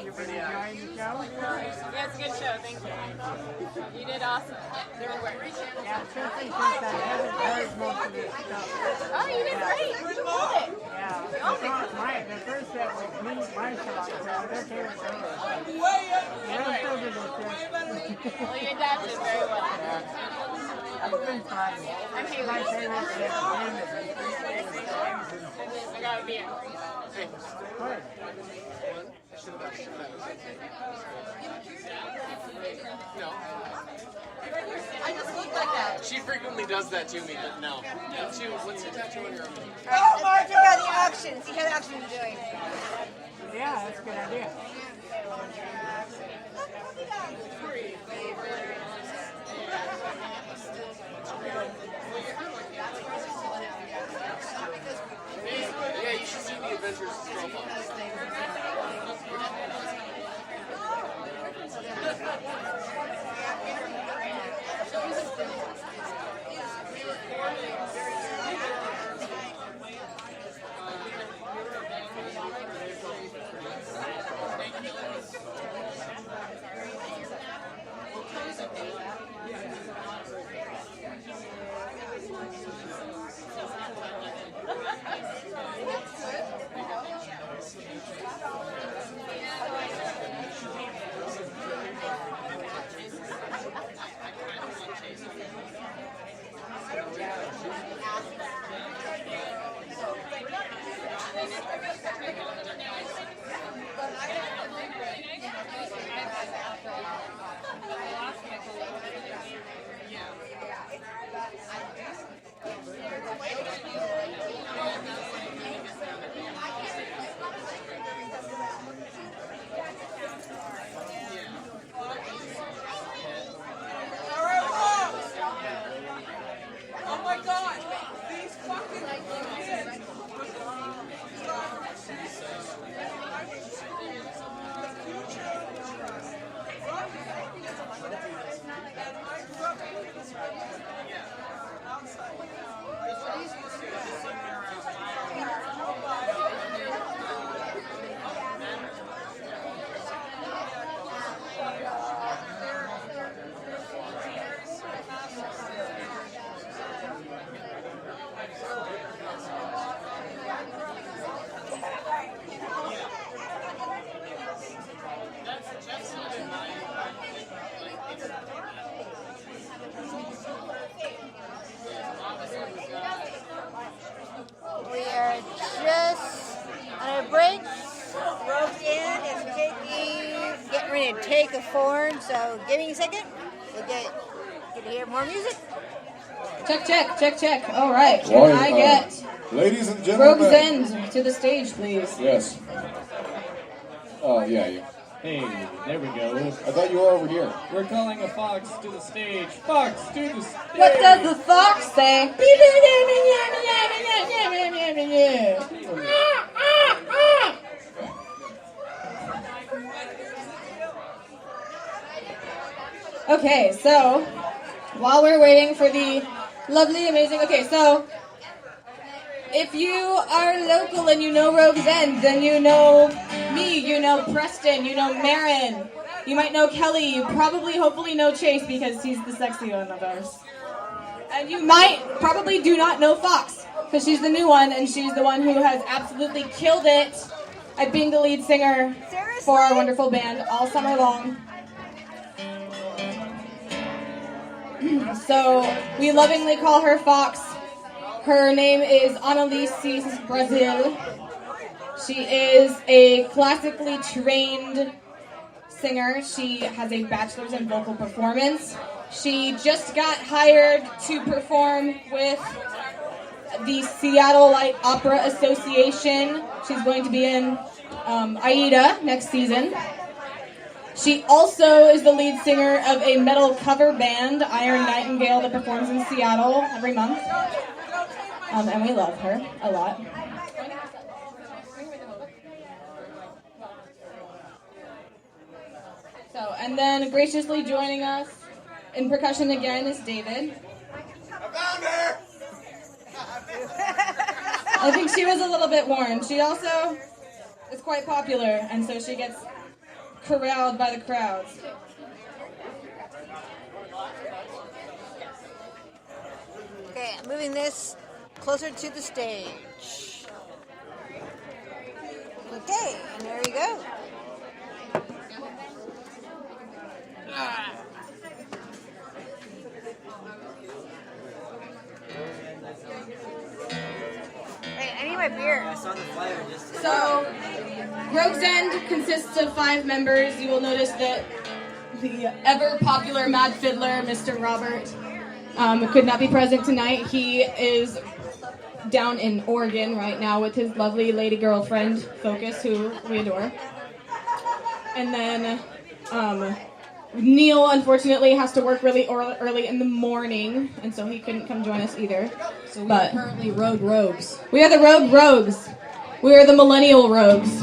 You've been enjoying the show? Yeah, it's a good show. Thank you. You did awesome. Yeah, especially since I haven't heard most of this stuff. Oh, you did great. You killed it. Yeah, the first set was me, my song, so I was okay with those. The rest of it was just... Well, you adapted very well. It's been fun. I'm here. My favorite set I got a beer. Good. No. I just look like that. She frequently does that to me, but no. What's your tattoo on your arm? Oh, let's check out the auction. See how the auction is doing. Yeah, that's a good idea. Yeah, you should see the Adventures profile. starting to take a form, so give me a second. We'll get to hear more music. Check. All right. Can I get ladies and gentlemen, Rogue's End to the stage, please? Yes. Yeah. Hey, there we go. I thought you were over here. We're calling a fox to the stage. Fox to the stage. What does the fox say? Okay, so while we're waiting for the lovely, amazing. Okay, so if you are local and you know Rogue's End, then you know me, you know Preston, you know Marin, you might know Kelly, you hopefully know Chase because he's the sexy one of ours. And you probably do not know Fox because she's the new one and she's the one who has absolutely killed it at being the lead singer for our wonderful band all summer long. So we lovingly call her Fox. Her name is Annalise Brazil. She is a classically trained singer. She has a bachelor's in vocal performance. She just got hired to perform with the Seattle Light Opera Association. She's going to be in Aida next season. She also is the lead singer of a metal cover band, Iron Nightingale, that performs in Seattle every month. And we love her a lot. So, and then graciously joining us in percussion again is David. I found her! I think she was a little bit worn. She also is quite popular, and so she gets corralled by the crowds. Okay, I'm moving this closer to the stage. Okay, and there we go. Wait, I need my beer. So, Rogue's End consists of 5 members. You will notice that the ever-popular Mad Fiddler, Mr. Robert, could not be present tonight. He is down in Oregon right now with his lovely lady girlfriend, Focus, who we adore. And then Neil, unfortunately, has to work really early in the morning, and so he couldn't come join us either. So we are currently Rogue Rogues. We are the Rogue Rogues. We are the Millennial Rogues.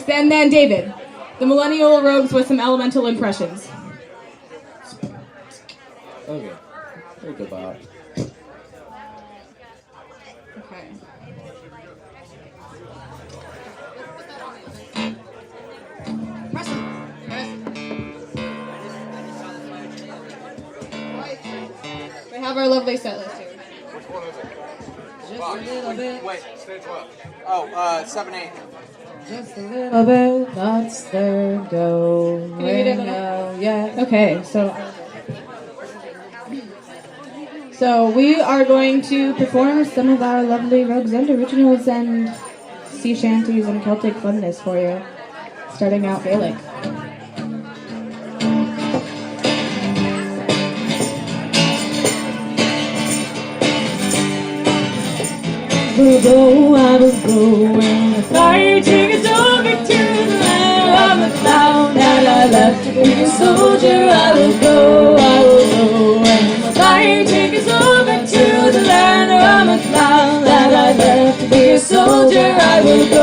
And then David, the Millennial Rogues with some elemental impressions. Okay. Think about. Okay. We have our lovely set list here. Which one is it? Just a little bit. Wait, stage what? Oh, 7/8. Just a little bit. That's their go. Can you get it? Yeah. Okay, so we are going to perform some of our lovely Rogue's End originals and sea shanties and Celtic funness for you, starting out Gaelic. I will go when the fighting is over to the land of the cloud that I left to be a soldier. I will go when the fighting is over to the land of the cloud that I left to be a soldier. I will go.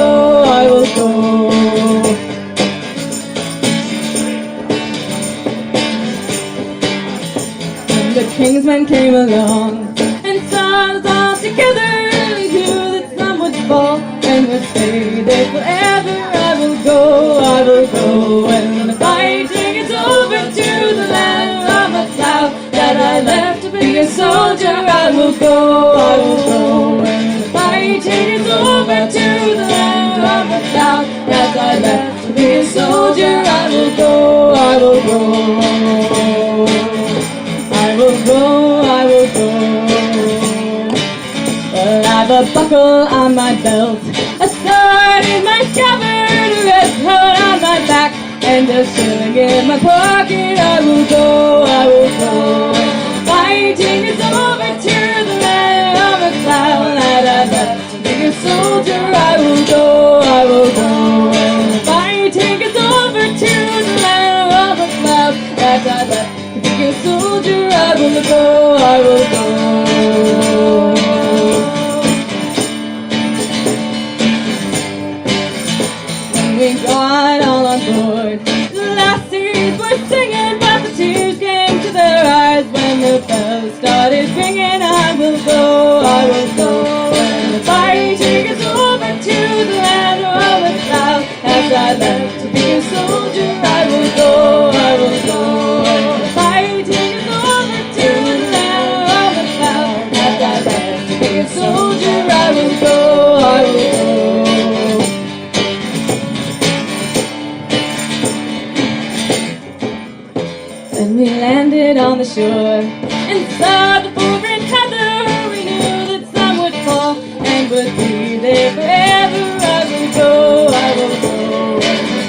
When the Kingsmen came along and saw us all together, and will stay there forever. I will go when the fighting is over to the land of the cloud that I left to be a soldier. I will go when the fighting is over to the land of the cloud that I left to be a soldier. I will go. Well, I've a buckle on my belt, a sword in my scabbard, a red coat on my and just chilling in my pocket. I will go, I will go. Fighting is over to the land of a cloud. I'd love to be a soldier. I will go, I will go. Fighting is over to the land of a cloud. I'd love to be a soldier. I will go, I will go. We got all on board. The lassies were singing, but the tears came to their eyes when the bells started ringing. I will go, I will go. When the fighting is over to the land of the cloud. As I left to be a soldier, I will go, I will go. The fighting is over to the land of the cloud. As I left to be a soldier, I will go, I will go. And we landed on the shore and saw the fragrant heather. We knew that some would fall and would be there forever. I will go, I will go.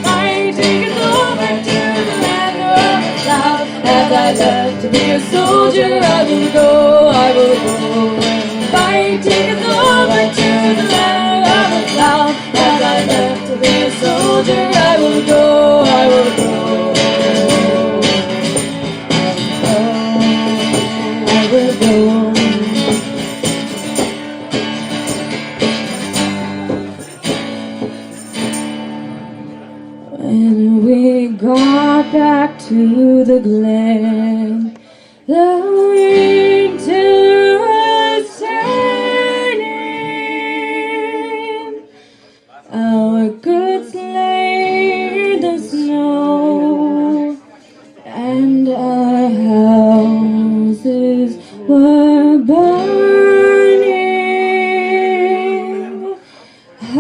Fighting is over to the land of the cloud. As I love to be a soldier, I will go, I will go. Fighting is over to the land of the cloud. As I love to be a soldier, I will go, I will go. I will go. When we got back to the glen, the winter was turning. Our goods lay in the snow, and our houses were burning. I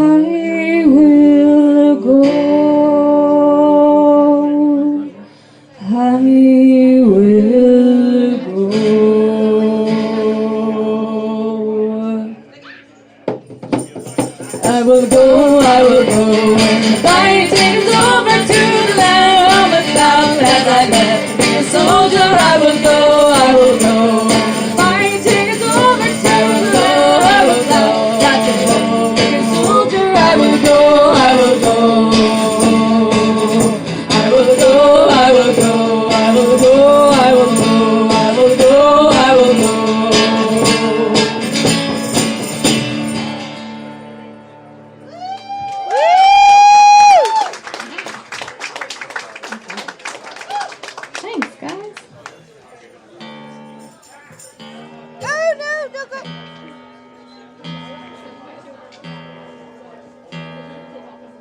will go. I will go. I will go, I will go. When the fighting is over to the land of the cloud. As I left to be a soldier, I will go, I will go. Fighting is over to the land of the cloud. Got to go, be a soldier, I will go, I will go. I will go, I will go, I will go, I will go, I will go, I will go. Thanks, guys. Oh, no, don't go.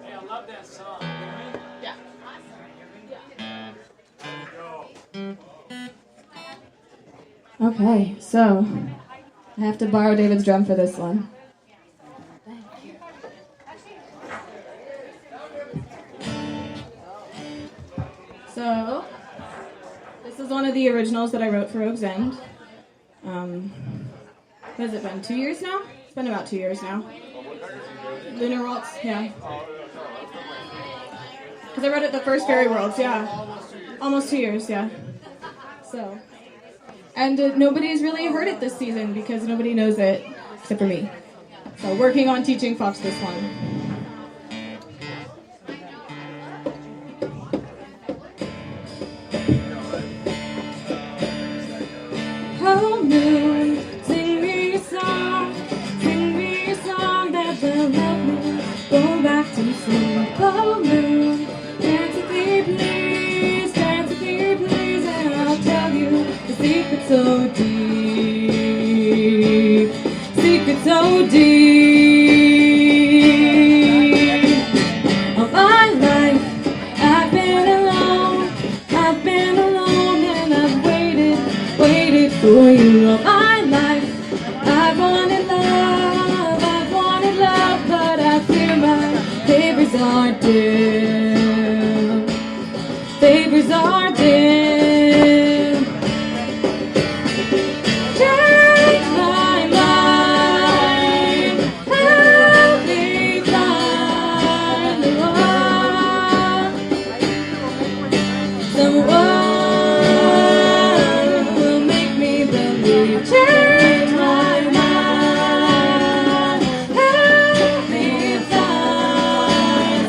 Hey, I love that song. Yeah. Okay, so I have to borrow David's drum for this one. So, this is one of the originals that I wrote for Rogue's End. What has it been, 2 years now? It's been about 2 years now. Lunar Waltz, yeah. Because I wrote it the first Fairy Worlds, yeah. Almost 2 years, yeah. So, and nobody's really heard it this season because nobody knows it except for me. So, working on teaching Fox this one. Oh, moon, sing me a song that will help me go back to sleep. Oh, moon, dance with me, please, and I'll tell you the secret so deep, so deep. All my life, I've been alone, and I've waited for you. All my life, I've wanted love, but I fear my favors are dim. Favors are dim. Change my mind, help me find the one. Someone will make me believe. Change my mind. Help me find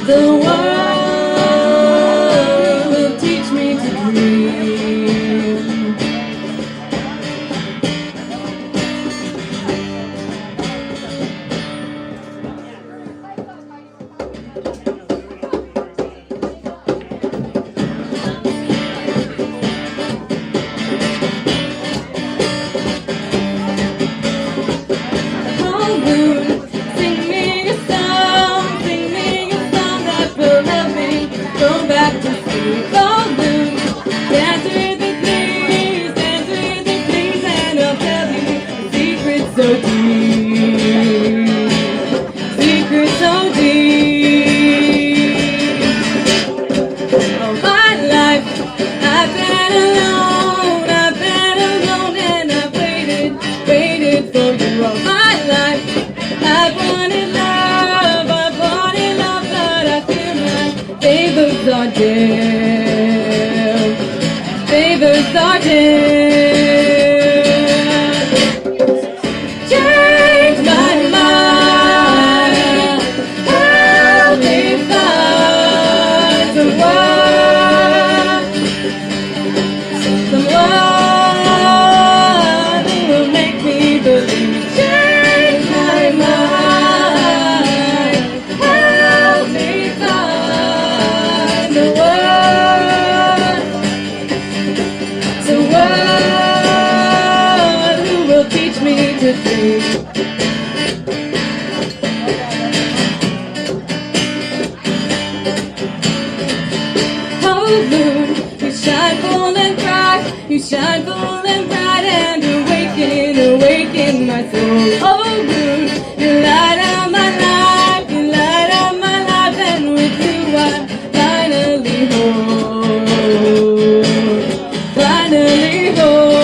the one will teach me to dream. Oh, moon, sing me a song that will help me go back to sleep. Oh, moon, dance with me, please, and I'll tell you secrets so deep, secrets so deep. All my life, I've been alone, and I've waited for you. All my life, I've wanted love, but I feel my favors are dim, favors are dim. Change my mind, help me find someone who will make me believe. Change my mind, help me find the one who will teach me to dream. Oh, moon, you shine full and bright, and awaken my soul. Oh, moon, you light up my life, and with you I finally hope.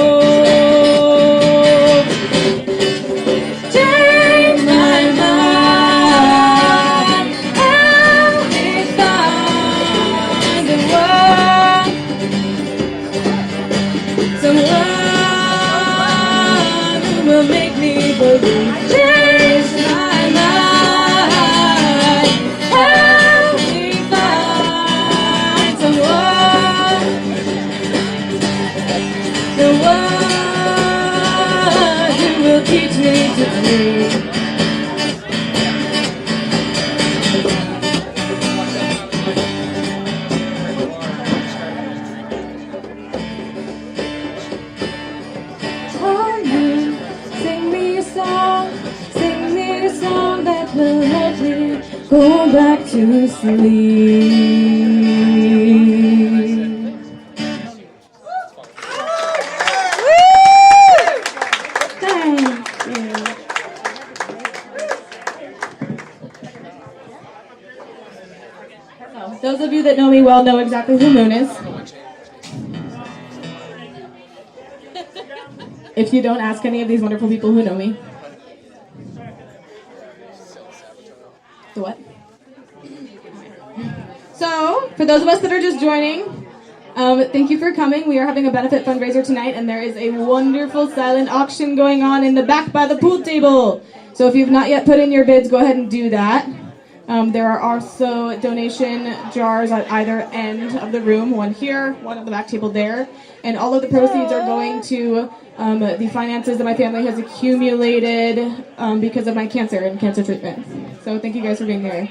Change my mind, help me find the one, someone who will make me believe. Change my mind, help me find someone who will teach me to dream. Oh, you sing me a song that will help me go back to sleep. Thank you. Those of you that know me well know exactly who Moon is. If you don't, ask any of these wonderful people who know me. The what? So, for those of us that are just joining, thank you for coming. We are having a benefit fundraiser tonight, and there is a wonderful silent auction going on in the back by the pool table. So if you've not yet put in your bids, go ahead and do that. There are also donation jars at either end of the room, one here, one on the back table there, and all of the proceeds are going to the finances that my family has accumulated because of my cancer and cancer treatment. So thank you guys for being here.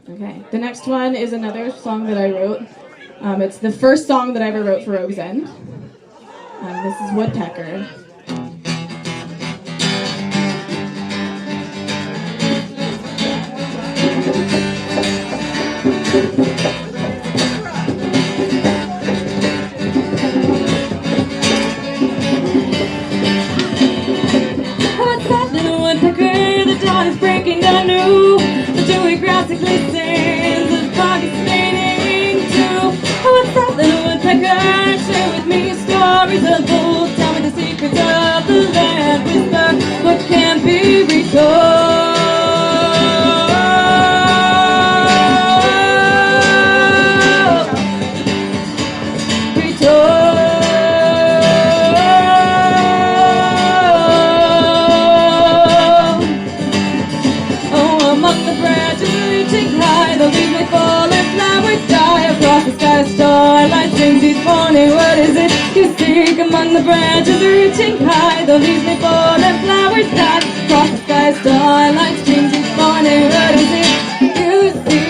Okay, the next one is another song that I wrote. It's the first song that I ever wrote for Rogue's End. This is Woodpecker. Breaking anew, the dewy grass it glistens, the fog is fading too. Oh, what's that little woodpecker? Share with me stories of old. Tell me the secrets of the land. Whisper what can't be retold. among the branches reaching high. The leaves may fall and flowers die. Across the sky, starlight sings each morning. What is it you seek among the branches reaching high? The leaves may fall and flowers die. Across the sky, starlight sings each morning. What is it you seek?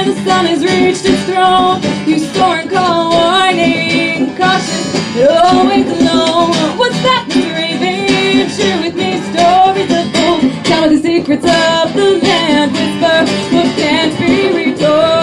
The sun has reached its throne. You soar and call warning, caution, you're always alone. What's that, Mr. Raven? Share with me stories of old. Tell me the secrets of the land. Whisper what can't be retold.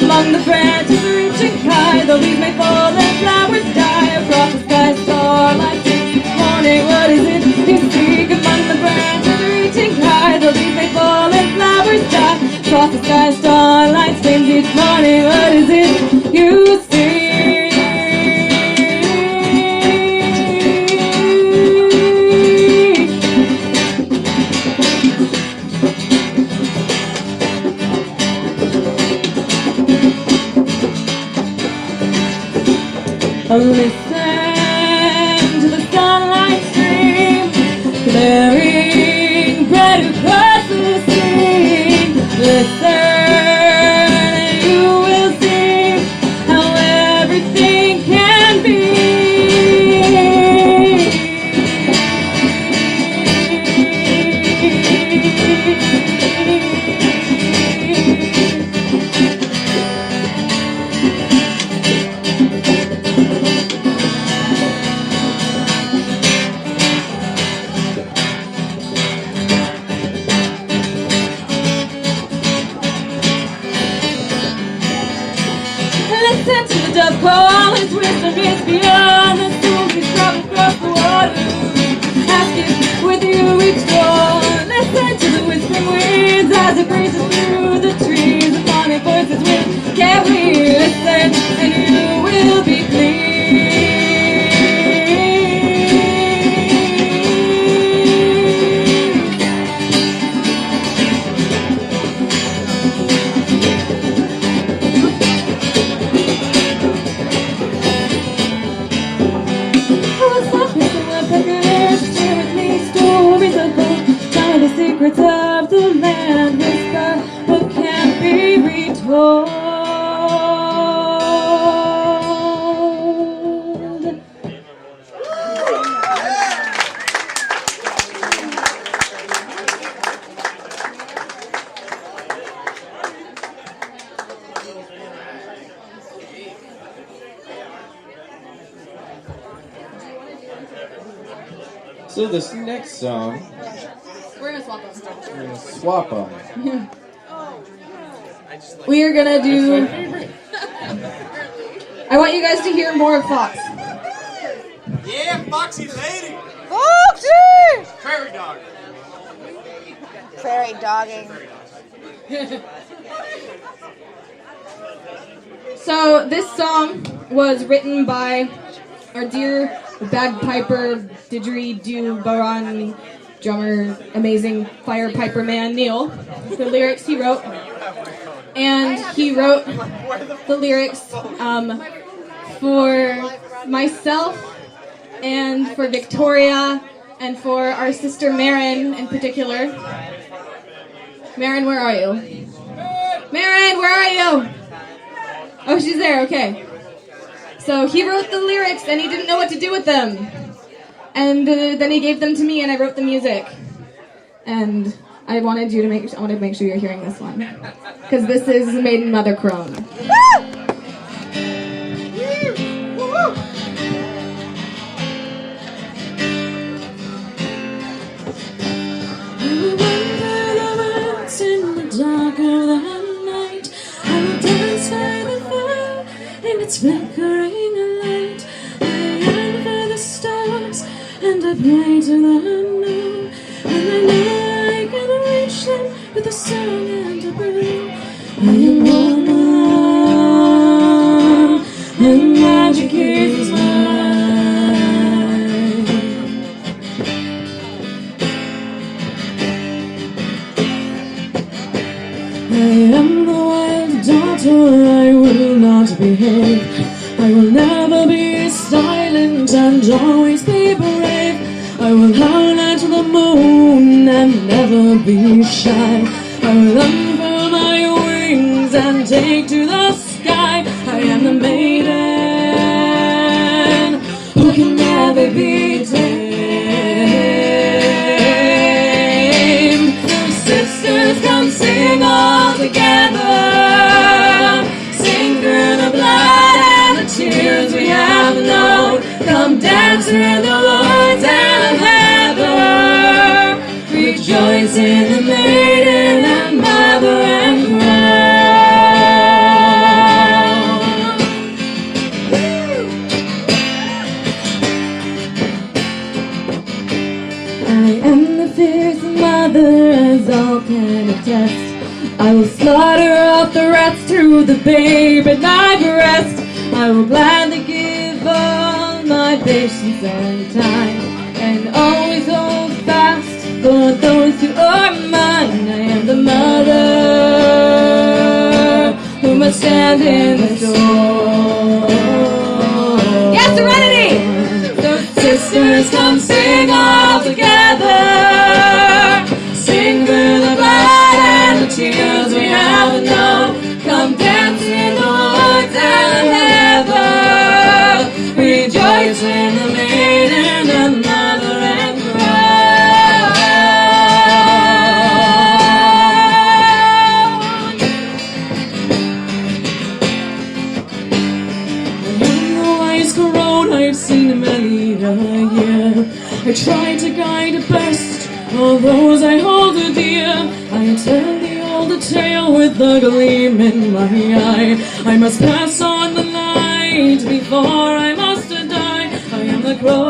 Among the branches reaching high, the leaves may fall and flowers die. Across the sky, starlight sings each morning. What is it you seek among the branches reaching high? The leaves may fall and flowers die. Across the sky, starlight sings each morning. What is it you seek? Listen to the sunlight stream, glaring bright across the sea. Listen and you will see how everything can be. Listen to the dove call, its wisdom is beyond the storms we travel across the water. Ask it with you each door. Listen to the whispering winds as it breezes through the trees. The morning voices will carry. Listen and you will be clear. Share with me stories of old. Tell me the secrets of the land. Whisper what can't be retold. So this next song, We're gonna swap them. we're gonna swap them. We are gonna do. I want you guys to hear more of Fox. Yeah, Foxy lady. Foxy! Prairie dog. Prairie dogging. So this song was written by our dear bagpiper, didgeridoo, baron, drummer, amazing fire piper man, Neil. The lyrics he wrote. And he wrote the lyrics for myself and for Victoria and for our sister Marin in particular. Marin, where are you? Marin, where are you? Oh, she's there, okay. So he wrote the lyrics and he didn't know what to do with them. And then he gave them to me and I wrote the music. And I wanted to make sure you're hearing this one. Because this is Maiden Mother Crone. It's flickering a light. I yearn for the stars, and I pray to the unknown. And I know the song and the brew. I am woman, and magic is mine. I am the wild daughter, I will not behave. I will never be silent and always be brave. I will howl at the moon and never be shy. I will unfurl my wings and take to the sky. I am the maiden who can never be tamed. Sisters, come sing all together. Sing through the blood and the tears we have known. Come dance in the woods and heather. Rejoice in the maiden and mother and crown. I am the fierce mother, as all can attest. I will slaughter off the rats through the babe at my breast. I will gladly give all my patience and time, and always hold fast for those who are mine. I am the mother who must stand in the door. Yes, Serenity! So sisters, come sing all together. Sing through the blood and the tears we have known. Come dance in the woods and heather. Rejoice in the maiden and mother and crown. In the wise grown, I've seen many a year. I try to guide the best of those I hold dear. I tell the old tale with the gleam in my eye. I must pass on the light before I must die. I am the crow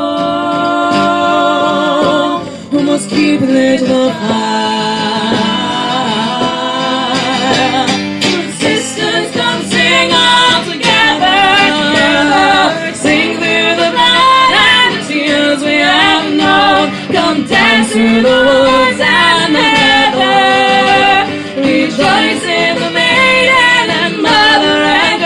who must keep lit the fire. Sisters, come sing all together. Sing through the blood and the tears we have known. Come dance through the woods and the heather. Rejoice in the maiden and mother and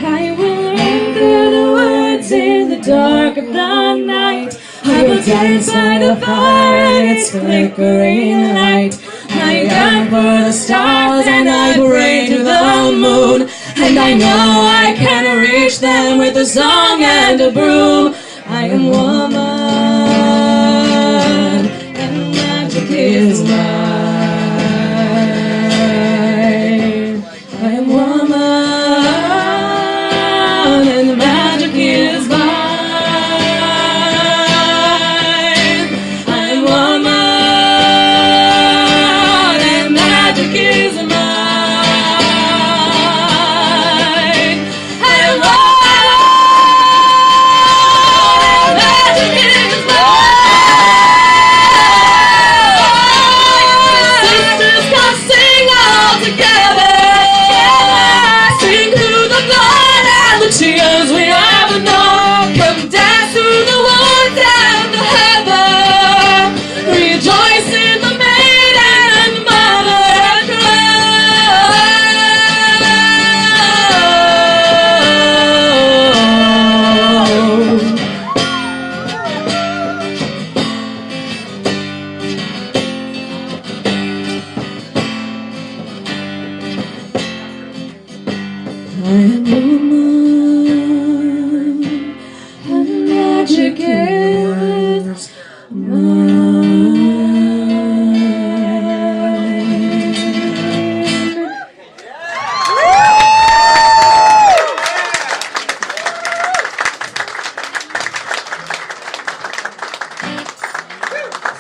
I will run through the woods in the dark of the night. I will dance by the fire and its flickering light. I yearn for the stars and I pray to the moon. And I know I can reach them with a song and a broom. I am woman and magic is mine. I am woman and magic is mine. Magic is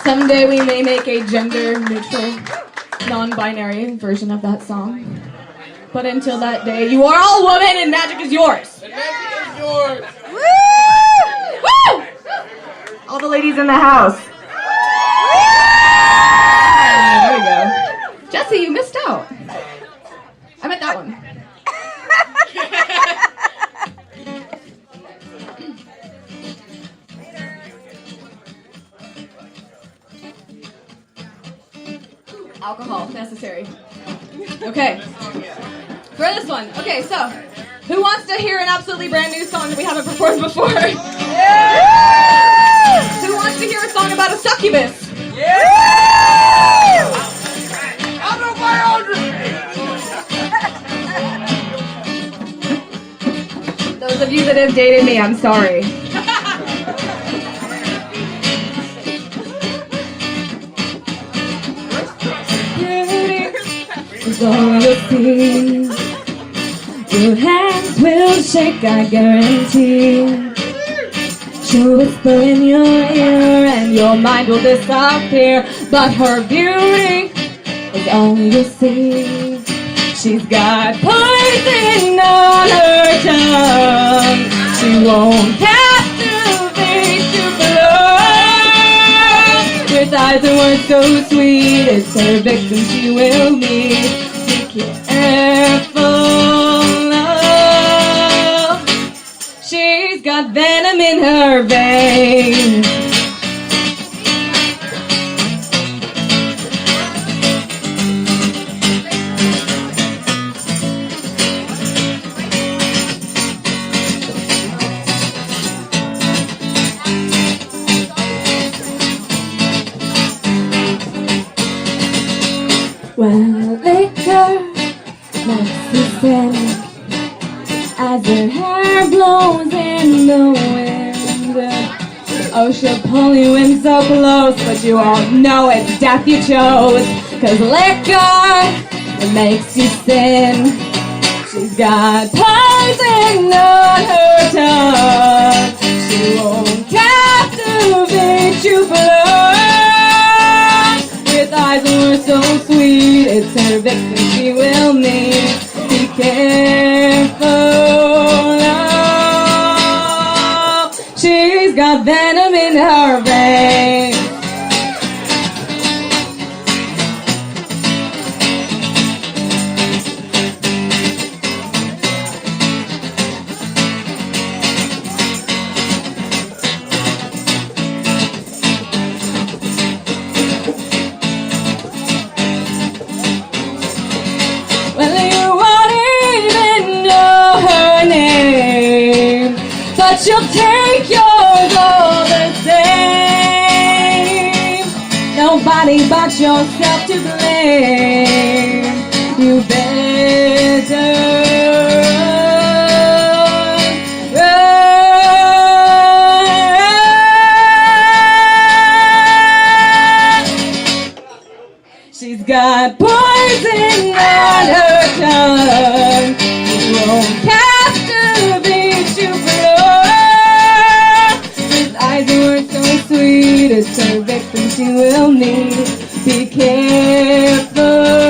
Someday we may make a gender-neutral, non-binary version of that song. But until that day, you are all women and magic is yours. And magic is yours. Woo! Woo! All the ladies in the house. There we go. Jesse, you missed out. I meant that one. Alcohol, necessary. Okay. For this one. Okay, so, who wants to hear an absolutely brand new song that we haven't performed before? Yeah! Who wants to hear a song about a succubus? Yeah! Those of you that have dated me, I'm sorry. Is all you see. Your hands will shake, I guarantee. She'll whisper in your ear and your mind will disappear. But her beauty is all you see. She's got poison on her tongue. She won't captivate you love. With eyes and words so sweet, it's her victim she will meet. Be careful, love. She's got venom in her veins. Well, liquor makes you sin as her hair blows in the wind. Oh, she'll pull you in so close, but you all know it's death you chose. 'Cause liquor, it makes you sin. She's got poison on her tongue. She won't captivate you for love. With eyes and words so sweet, it's her victim she will meet. Be careful, love. She's got venom in her veins. But she'll take yours all the same. Nobody but yourself to blame. You better run. She's got poison on her tongue. She won't captivate you for eyes and words so sweet, it's her victim she will need. Be careful.